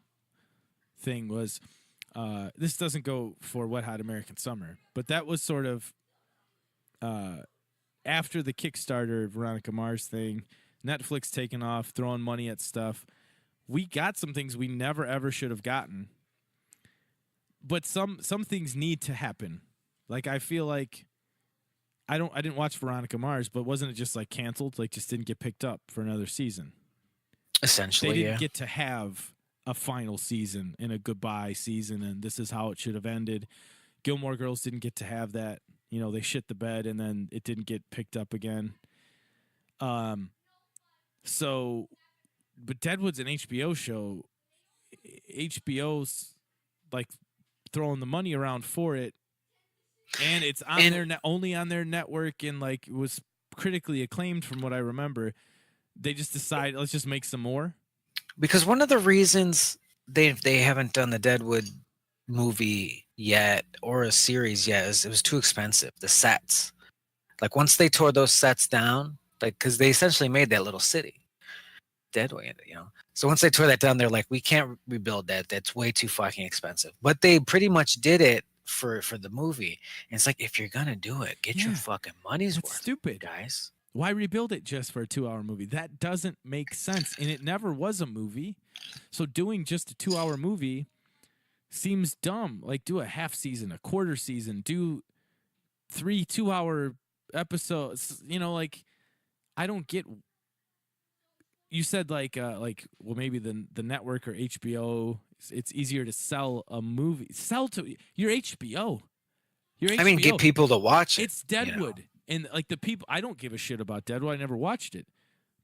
B: thing was. This doesn't go for Wet Hot American Summer, but that was sort of after the Kickstarter Veronica Mars thing, Netflix taking off, throwing money at stuff. We got some things we never ever should have gotten, but some things need to happen. Like I feel like I didn't watch Veronica Mars, but wasn't it just like canceled? Like just didn't get picked up for another season.
A: Essentially,
B: they didn't get to have a final season and a goodbye season, and this is how it should have ended. Gilmore Girls didn't get to have that. You know, they shit the bed, and then it didn't get picked up again. So, but Deadwood's an HBO show. HBO's like throwing the money around for it. and it's on
A: And
B: their only on their network, and like it was critically acclaimed from what I remember. They just decide, let's just make some more.
A: because one of the reasons they haven't done the Deadwood movie yet or a series yet is it was too expensive. The sets, like once they tore those sets down, like because they essentially made that little city, Deadwood, you know. So once they tore that down, they're like, we can't rebuild that. That's way too fucking expensive. But they pretty much did it for the movie. And it's like, if you're gonna do it, get your
B: Yeah,
A: fucking money's
B: that's
A: worth,
B: stupid.
A: guys.
B: Why rebuild it just for a 2-hour movie? That doesn't make sense. And it never was a movie. So doing just a 2-hour movie seems dumb. Like do a half season, a quarter season, do 3 2-hour episodes. You know, like I don't get. You said like well maybe the network or HBO. It's easier to sell a movie. Sell to your HBO. Your HBO.
A: I mean, get people to watch it.
B: It's Deadwood. And like the people, I don't give a shit about Deadwood. I never watched it.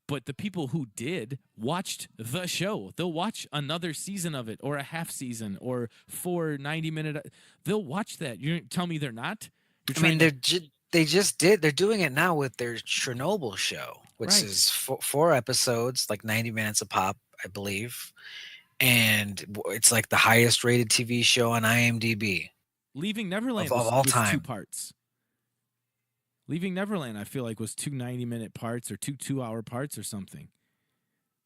B: But the people who did watched the show. They'll watch another season of it or a half season or 4 90-minute. They'll watch that. You tell me they're not?
A: I mean, they just did. They're doing it now with their Chernobyl show, which
B: Right.
A: is 4 episodes, like 90 minutes a pop, I believe. And it's like the highest rated TV show on IMDb.
B: Leaving Neverland
A: Of all
B: was 2
A: time.
B: parts. Leaving Neverland, I feel like, was 2 90-minute parts or 2 2-hour parts or something.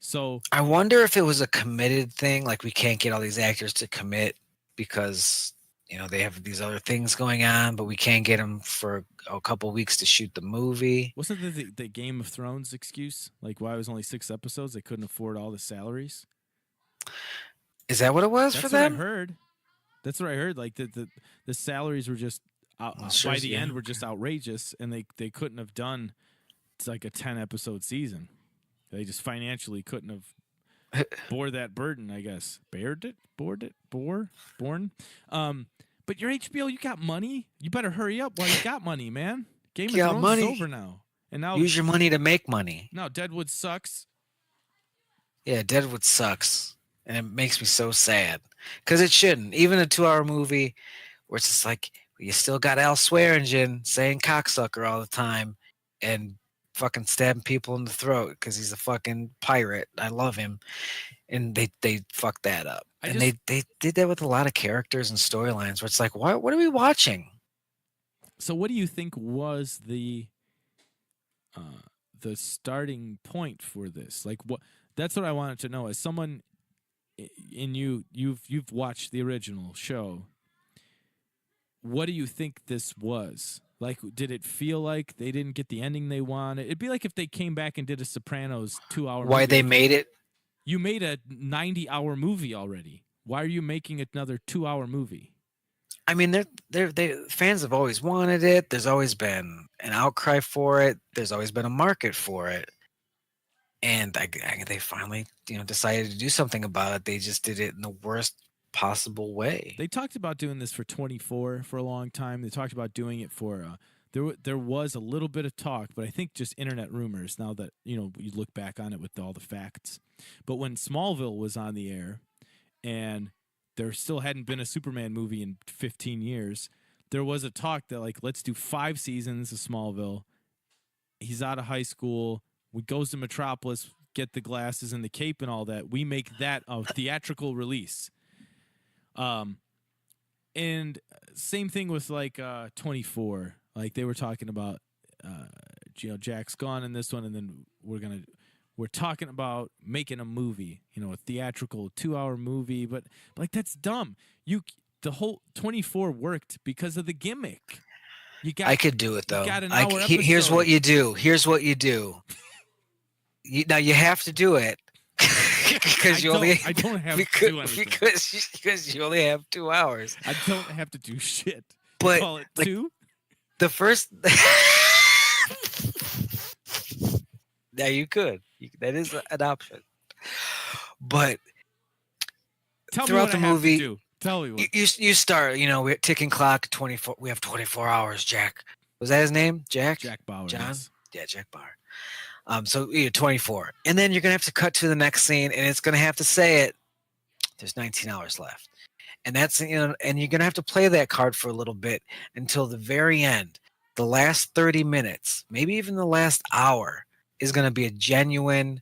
B: So
A: I wonder if it was a committed thing, like we can't get all these actors to commit because they have these other things going on, but we can't get them for a couple weeks to shoot the movie.
B: wasn't the Game of Thrones excuse? Like why it was only 6 episodes? They couldn't afford all the salaries.
A: Is that what it was
B: That's
A: for
B: what
A: them?
B: I heard. That's what I heard. Like the salaries were just by the end were just outrageous, and they couldn't have done like a 10 episode season. They just financially couldn't have bore that burden. I guess born. But your HBO, you got money. You better hurry up while you got money, man. Game of Thrones is over now, and now
A: use your money to make money.
B: Now Deadwood sucks.
A: Yeah, Deadwood sucks, and it makes me so sad because it shouldn't. Even a 2-hour movie where it's just like you still got Al Swearingen saying cocksucker all the time and fucking stabbing people in the throat because he's a fucking pirate. I love him, and they fucked that up. They did that with a lot of characters and storylines where it's like, what are we watching?
B: So what do you think was the starting point for this? Like what? That's what I wanted to know. As someone in you've watched the original show. What do you think this was? Like, did it feel like they didn't get the ending they wanted? It'd be like if they came back and did a Sopranos 2-hour movie.
A: Why they made it?
B: You made a 90-hour movie already. Why are you making another 2-hour movie?
A: I mean, they fans have always wanted it. There's always been an outcry for it. There's always been a market for it. And they finally, decided to do something about it. They just did it in the worst possible way.
B: They talked about doing this for 24 for a long time. They talked about doing it for there was a little bit of talk, but I think just internet rumors now that you look back on it with all the facts. But when Smallville was on the air and there still hadn't been a Superman movie in 15 years, there was a talk that like, let's do 5 seasons of Smallville. He's out of high school. We goes to Metropolis, get the glasses and the cape and all that. We make that a theatrical release. And same thing with like 24. Like they were talking about Jack's gone in this one, and then we're talking about making a movie, a theatrical 2-hour movie, but like that's dumb. The whole 24 worked because of the gimmick.
A: I could do it though.
B: You got an hour
A: here's what you do. Now you have to do it. Because
B: I don't have to do anything.
A: Because you only have 2 hours.
B: I don't have to do shit.
A: But
B: call it
A: like,
B: 2?
A: The first. Now you could. That is an option. But
B: tell me
A: throughout
B: what
A: the
B: I
A: movie,
B: have to do. Tell me what.
A: You start. We're ticking clock. 24. We have 24 hours. Jack. Was that his name? Jack.
B: Jack Bauer.
A: John.
B: Yes.
A: Yeah, Jack Bauer. So 24, and then you're gonna have to cut to the next scene, and it's gonna have to say it. There's 19 hours left, And that's, and you're gonna have to play that card for a little bit until the very end. The last 30 minutes, maybe even the last hour, is gonna be a genuine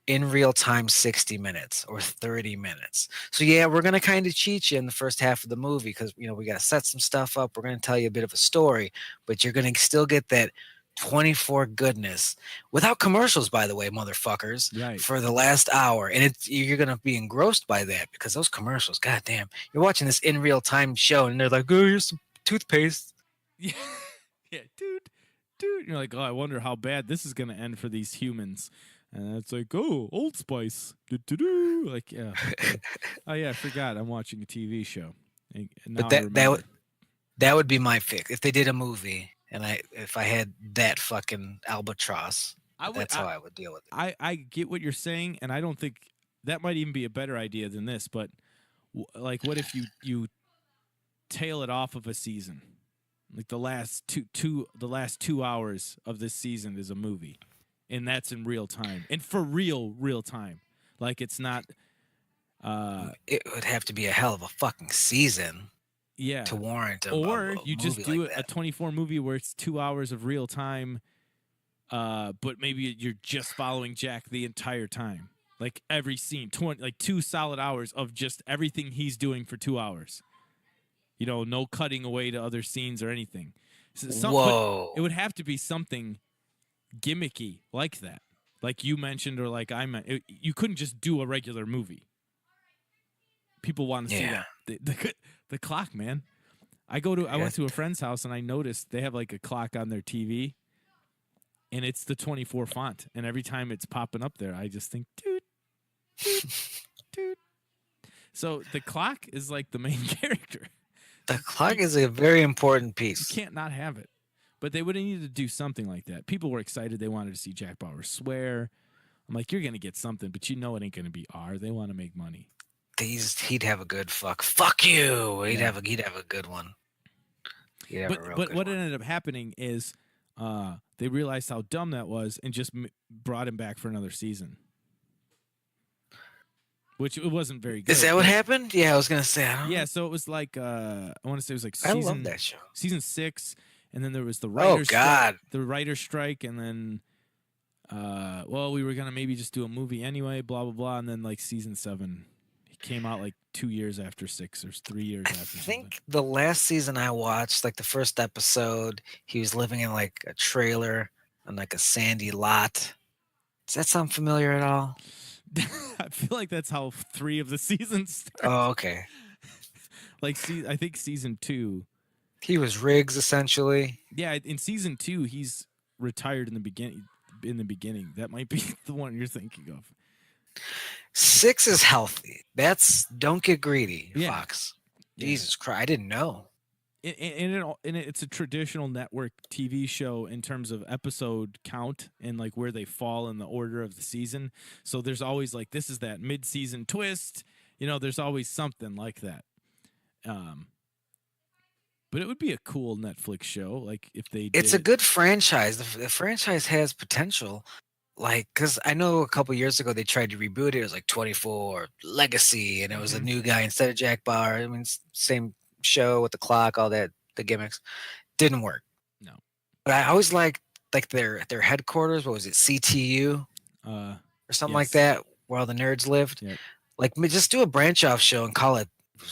A: in real time 60 minutes or 30 minutes. So yeah, we're going to kind of cheat you in the first half of the movie because we got to set some stuff up. We're going to tell you a bit of a story, but you're going to still get that 24 goodness without commercials, by the way, motherfuckers,
B: Right.
A: for the last hour. And you're going to be engrossed by that because those commercials, goddamn, you're watching this in real time show and they're like, oh, here's some toothpaste.
B: Yeah. Yeah, dude. You're like, oh, I wonder how bad this is gonna end for these humans. And it's like, oh, Old Spice. Do. Like, yeah. Okay. Oh yeah, I forgot. I'm watching a TV show. And now
A: But
B: I remember.
A: that would be my fix if they did a movie and if I had that fucking albatross. That's how I would deal with it.
B: I get what you're saying, and I don't think that might even be a better idea than this. But like, what if you tail it off of a season? Like the last two hours of this season is a movie, and that's in real time and for real time. Like it's not.
A: It would have to be a hell of a fucking season,
B: Yeah,
A: to warrant
B: or you just
A: movie
B: do
A: like
B: a
A: that.
B: 24 movie where it's 2 hours of real time, but maybe you're just following Jack the entire time, like every scene, 2 solid hours of just everything he's doing for 2 hours. No cutting away to other scenes or anything.
A: Whoa.
B: But it would have to be something gimmicky like that, like you mentioned, or like I meant. You couldn't just do a regular movie. People want to see that the clock, man. I went to a friend's house and I noticed they have like a clock on their TV, and it's the 24 font, and every time it's popping up there, I just think, dude. So the clock is like the main character.
A: The clock is a very important piece.
B: You can't not have it. But they would have needed to do something like that. People were excited. They wanted to see Jack Bauer swear. I'm like, you're going to get something, but it ain't going to be R. They want to make money.
A: He'd have a good fuck you. He'd have a good one.
B: But what ended up happening is they realized how dumb that was and just brought him back for another season. Which it wasn't very good.
A: Is that what happened? Yeah, I was gonna say.
B: Yeah, so it was like I want to say it was like
A: I love that show.
B: Season 6, and then there was the writer's strike, the writer's strike, and then we were gonna maybe just do a movie anyway, blah blah blah, and then like season 7, it came out like 2 years after 6 or 3 years after.
A: I think the last season I watched, like the first episode, he was living in like a trailer on like a sandy lot. Does that sound familiar at all?
B: I feel like that's how 3 of the seasons start.
A: Oh, okay.
B: Like, I think season 2.
A: He was Riggs, essentially.
B: Yeah, in season 2, he's retired in the beginning. That might be the one you're thinking of.
A: 6 is healthy. Don't get greedy, Fox. Yeah. Jesus Christ, I didn't know.
B: It's a traditional network TV show in terms of episode count and like where they fall in the order of the season. So there's always like, this is that mid-season twist. There's always something like that. But it would be a cool Netflix show, like if they did.
A: It's a good franchise. The franchise has potential. Like, because I know a couple years ago they tried to reboot it. It was like 24 Legacy, and it was a new guy instead of Jack Bauer. I mean, same show with the clock, all that, the gimmicks. Didn't work.
B: No.
A: But I always liked like their headquarters. What was it, CTU? Or something like that, where all the nerds lived.
B: Yep.
A: Like, just do a branch off show and call it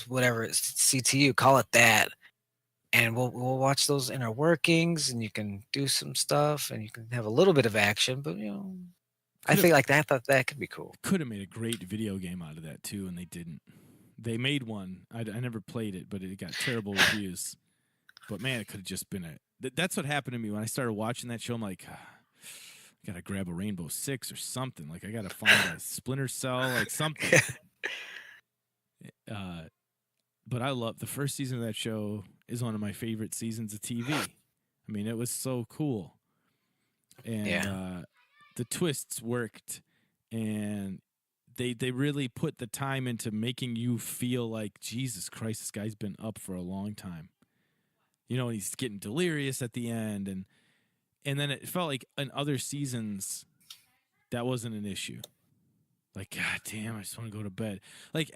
A: whatever, CTU. Call it that. And we'll watch those inner workings, and you can do some stuff, and you can have a little bit of action. But I think like that. Thought that could be cool.
B: Could have made a great video game out of that too, and they didn't. They made one. I never played it, but it got terrible reviews. But man, it could have just been that's what happened to me when I started watching that show. I'm like, I gotta grab a Rainbow Six or something. Like I gotta find a Splinter Cell, like something. But I love the first season of that show. Is one of my favorite seasons of TV. I mean, it was so cool. And the twists worked, and they really put the time into making you feel like, Jesus Christ, this guy's been up for a long time. He's getting delirious at the end, and then it felt like in other seasons that wasn't an issue. Like, God damn, I just want to go to bed. Like,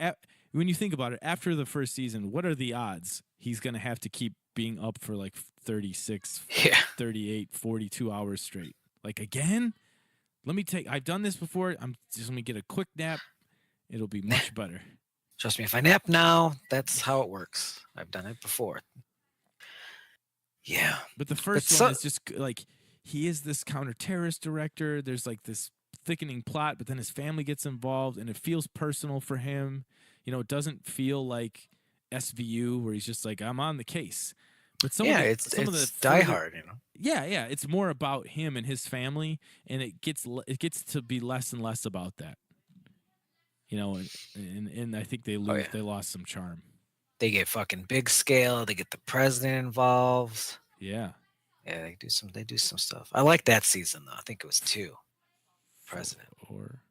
B: when you think about it, after the first season, what are the odds he's going to have to keep being up for like 36,
A: Yeah.
B: 38, 42 hours straight? Like, again? I've done this before. I'm just let me get a quick nap. It'll be much better.
A: Trust me, if I nap now, that's how it works. I've done it before. Yeah.
B: But the
A: But
B: first
A: so,
B: one is just like he is this counter-terrorist director. There's like this thickening plot, but then his family gets involved and it feels personal for him. You know, it doesn't feel like SVU where he's just like, I'm on the case. But some
A: yeah,
B: of the
A: it's
B: some of the
A: Die
B: further,
A: Hard, you know.
B: yeah, it's more about him and his family, and it gets to be less and less about that. You know, and I think
A: Oh yeah.
B: they lost some charm.
A: They get fucking big scale. They get the president involved.
B: Yeah.
A: Yeah, they do some stuff. I like that season though. I think it was 2. President.
B: Or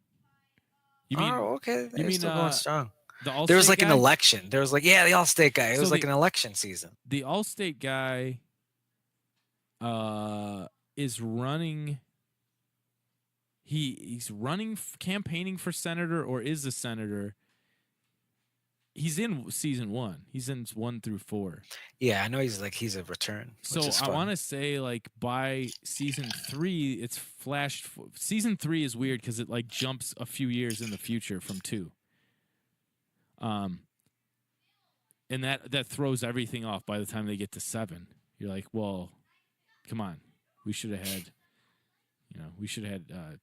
B: you mean
A: Oh, okay.
B: you
A: They're
B: mean
A: still going strong.
B: the
A: There was
B: Allstate
A: like an
B: guy?
A: election. There was like, yeah, the Allstate guy. It
B: So
A: was like an election season.
B: the Allstate guy is running he's running campaigning for senator or is a senator. He's in season 1. He's in 1 through 4.
A: Yeah, I know he's a return.
B: So
A: Which is
B: I
A: fun.
B: want to say like by season 3 it's flashed. Season 3 is weird because it like jumps a few years in the future from 2. And that throws everything off by the time they get to 7. You're like, well, come on, we should have had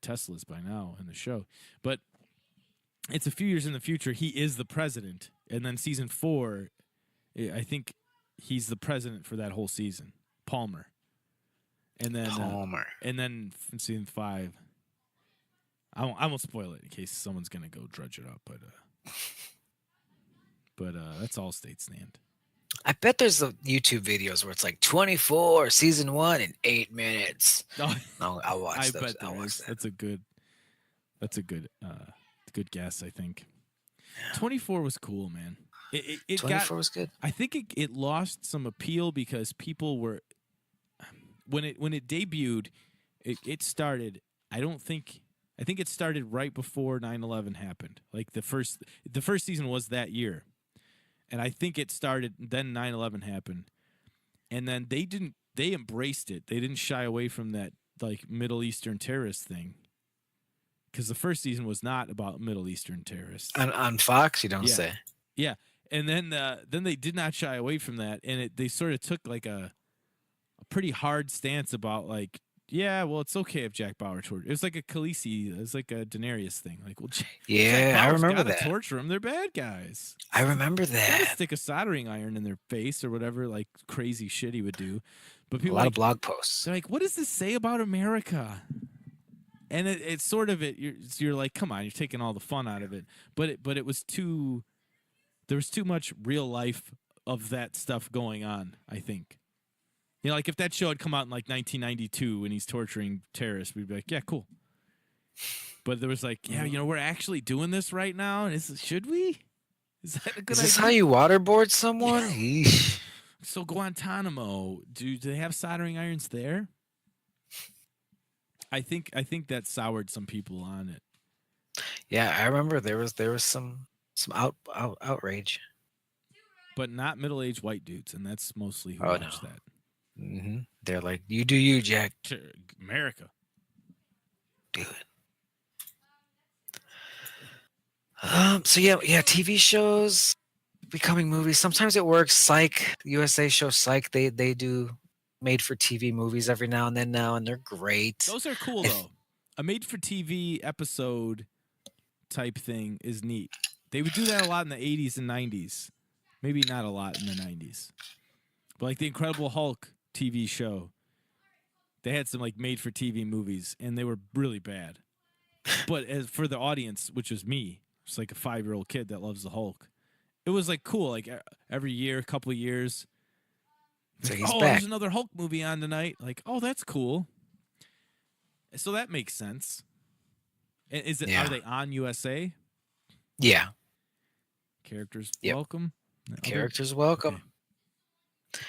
B: Teslas by now in the show. But it's a few years in the future. He is the president, and then season 4, I think he's the president for that whole season, Palmer. And then in season 5, I won't spoil it in case someone's gonna go drudge it up, but that's Allstate stand.
A: I bet there's the YouTube videos where it's like 24 season 1 in 8 minutes.
B: Oh,
A: No, I'll watch
B: I
A: those.
B: bet
A: I'll
B: there
A: watch
B: is.
A: that.
B: That's a good guess. I think 24 was cool, man. It
A: 24 was good.
B: I think it lost some appeal because people were when it debuted. It started. I think it started right before 9/11 happened. Like the first season was that year, and I think it started then 9/11 happened, and then they embraced it. They didn't shy away from that like Middle Eastern terrorist thing. Because the first season was not about Middle Eastern terrorists.
A: On Fox, you don't say.
B: Yeah, and then they did not shy away from that, and they sort of took like a pretty hard stance about like, yeah, well, it's okay if Jack Bauer tortured. It was like a Khaleesi, it was like a Daenerys thing. Like, well, Jack
A: Yeah, I
B: Bauer's
A: remember
B: gotta
A: that.
B: torture them. They're bad guys.
A: I remember
B: Gotta
A: that.
B: stick a soldering iron in their face or whatever like crazy shit he would do. But
A: A
B: people
A: lot
B: like,
A: of blog posts.
B: they're like, what does this say about America? And it's sort of you're like, come on, you're taking all the fun out of it. But it was there was too much real life of that stuff going on, I think. You know, like if that show had come out in like 1992 when he's torturing terrorists, we'd be like, yeah, cool. But there was like, yeah, you know, we're actually doing this right now. And should we? Is that a good
A: Is this
B: idea?
A: how you waterboard someone? Yeesh.
B: So Guantanamo, do they have soldering irons there? I think that soured some people on it.
A: Yeah, I remember there was some outrage.
B: But not middle-aged white dudes, and that's mostly who
A: Oh,
B: watch
A: no.
B: that.
A: They're like, you do you, Jack.
B: America.
A: Do it. So yeah, TV shows becoming movies. Sometimes it works. Psych, the USA show Psych, they do made for TV movies every now and then and they're great.
B: Those are cool though. A made for TV episode type thing is neat. They would do that a lot in the 80s and 90s. Maybe not a lot in the 90s. But like the Incredible Hulk TV show, they had some like made for TV movies and they were really bad. But as for the audience, which was me, it's like a 5-year-old kid that loves the Hulk. It was like cool. Like every year, a couple of years.
A: So
B: Like,
A: he's
B: oh,
A: back.
B: there's another Hulk movie on tonight. Like, oh, that's cool. So that makes sense. Is it?
A: Yeah.
B: Are they on USA?
A: Yeah.
B: Characters
A: Yep.
B: welcome.
A: Characters welcome.
B: Okay.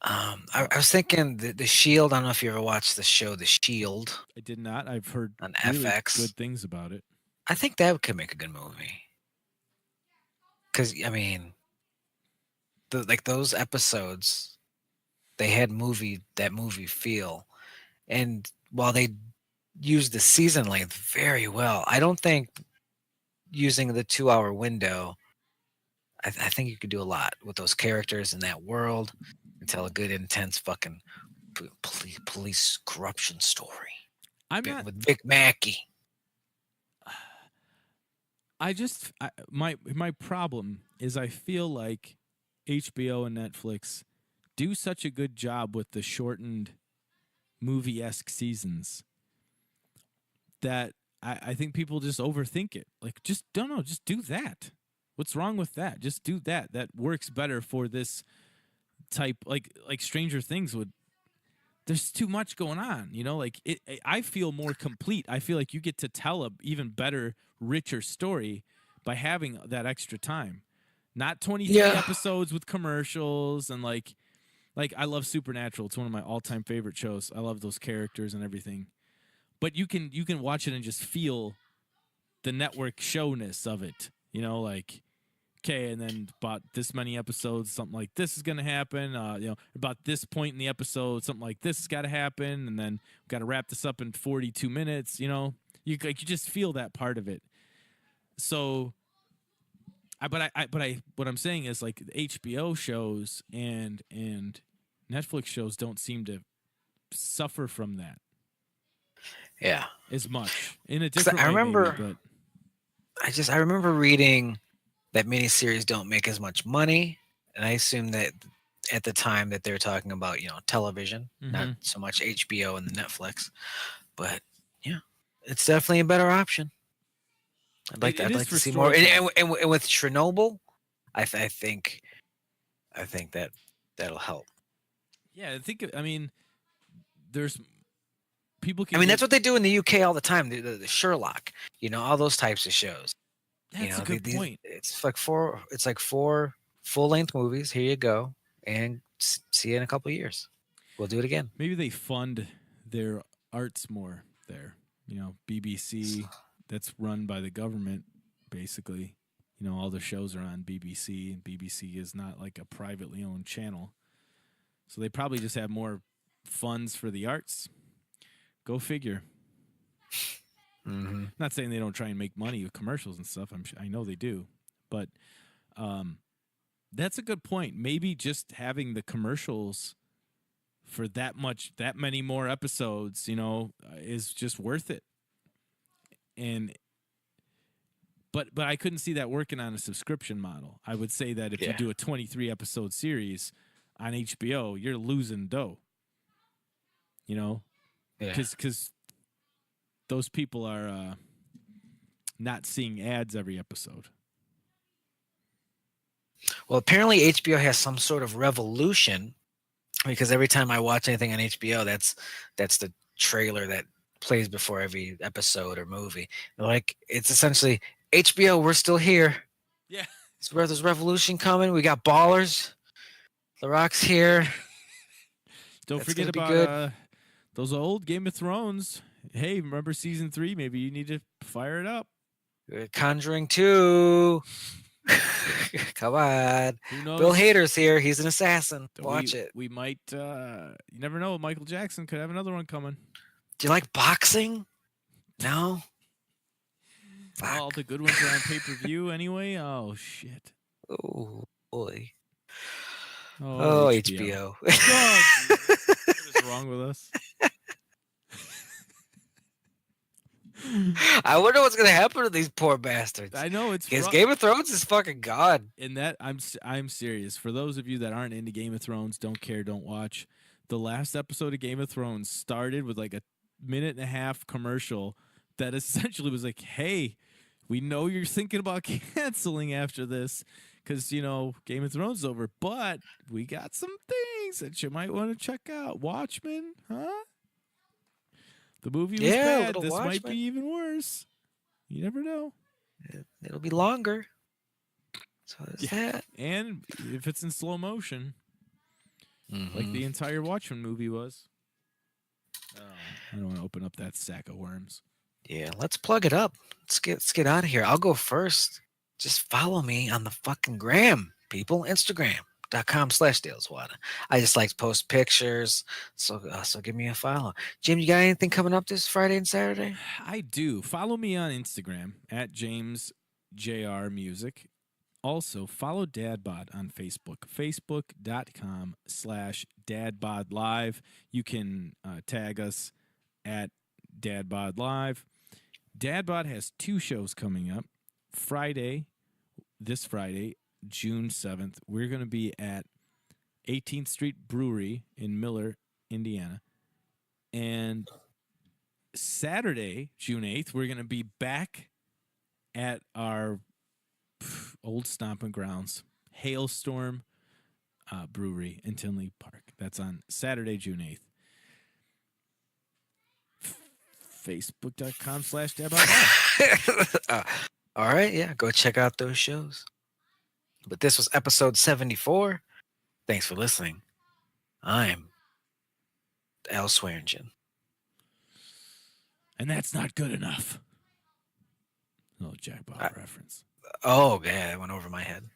A: I was thinking the Shield. I don't know if you ever watched the show The Shield
B: I did not. I've heard
A: on
B: really
A: FX.
B: good things about it.
A: I think that could make a good movie. Because I mean, like those episodes, they had that movie feel, and while they used the season length very well, I don't think using the 2 hour window. I think you could do a lot with those characters in that world and tell a good, intense fucking police corruption story
B: I'm not.
A: with Vic Mackey.
B: My problem is I feel like HBO and Netflix do such a good job with the shortened movie-esque seasons that I think people just overthink it. Like, just don't know, just do that. What's wrong with that? Just do that. That works better for this type. Like Stranger Things would. There's too much going on, Like I feel more complete. I feel like you get to tell a even better, richer story by having that extra time. Not 23
A: Yeah.
B: episodes with commercials and like I love Supernatural. It's one of my all-time favorite shows. I love those characters and everything. But you can watch it and just feel the network showness of it. Like, okay, and then about this many episodes, something like this is going to happen. About this point in the episode, something like this has got to happen, and then we've got to wrap this up in 42 minutes. You just feel that part of it. So, what I'm saying is like HBO shows and Netflix shows don't seem to suffer from that.
A: Yeah.
B: As much in a different way,
A: I remember,
B: maybe, but
A: I remember reading that miniseries don't make as much money, and I assume that at the time that they're talking about television, not so much HBO and Netflix, but yeah, it's definitely a better option. I'd like to see more, and with Chernobyl, I think that that'll help.
B: Yeah, I mean, there's people can.
A: I mean, that's what they do in the UK all the time. The Sherlock, all those types of shows.
B: That's a good point.
A: It's like four full-length movies. Here you go, and see you in a couple of years. We'll do it again.
B: Maybe they fund their arts more there. BBC, that's run by the government, basically. All the shows are on BBC, and BBC is not like a privately owned channel. So they probably just have more funds for the arts. Go figure.
A: Mm-hmm.
B: Not saying they don't try and make money with commercials and stuff. I know they do, but that's a good point. Maybe just having the commercials for that many more episodes, is just worth it. But I couldn't see that working on a subscription model. I would say that if you do a 23 episode series on HBO, you're losing dough. Because those people are not seeing ads every episode.
A: Well, apparently HBO has some sort of revolution, because every time I watch anything on HBO, that's the trailer that plays before every episode or movie. Like, it's essentially HBO. We're still here.
B: Yeah,
A: it's where there's revolution coming. We got Ballers. The Rock's here.
B: Don't forget about those old Game of Thrones. Hey, remember season 3? Maybe you need to fire it up.
A: Conjuring 2. Come on.
B: Who knows?
A: Bill Hader's here. He's an assassin. Watch it.
B: We might, you never know. Michael Jackson could have another one coming.
A: Do you like boxing? No?
B: All the good ones are on pay-per-view anyway. Oh, shit.
A: Oh, boy.
B: Oh, HBO.
A: What
B: is wrong with us?
A: I wonder what's gonna happen to these poor bastards.
B: I know it's
A: because Game of Thrones is fucking gone.
B: And that I'm serious. For those of you that aren't into Game of Thrones, don't care, don't watch. The last episode of Game of Thrones started with like a 1.5-minute commercial that essentially was like, "Hey, we know you're thinking about canceling after this because Game of Thrones is over, but we got some things that you might want to check out. Watchmen, huh? The movie was bad. This might be even worse. You never know.
A: It'll be longer. So there's that.
B: And if it's in slow motion, like the entire Watchmen movie was. Oh, I don't want to open up that sack of worms.
A: Yeah, let's plug it up. Let's get out of here. I'll go first. Just follow me on the fucking gram, people. Instagram.com/DalesWada. I just like to post pictures. So give me a follow. Jim, you got anything coming up this Friday and Saturday?
B: I do. Follow me on Instagram at James JR Music. Also, follow Dadbod on Facebook, facebook.com/DadbodLive. You can tag us at DadbodLive. Dadbod has 2 shows coming up. This Friday, June 7th, we're going to be at 18th Street Brewery in Miller, Indiana. And Saturday, June 8th, we're going to be back at our old stomping grounds, Hailstorm Brewery in Tinley Park. That's on Saturday, June 8th. Facebook.com/Dadbod.
A: All right, yeah, go check out those shows. But this was episode 74. Thanks for listening. I'm Al Swearingen.
B: And that's not good enough. Little Jack Bob reference.
A: Oh, yeah, that went over my head.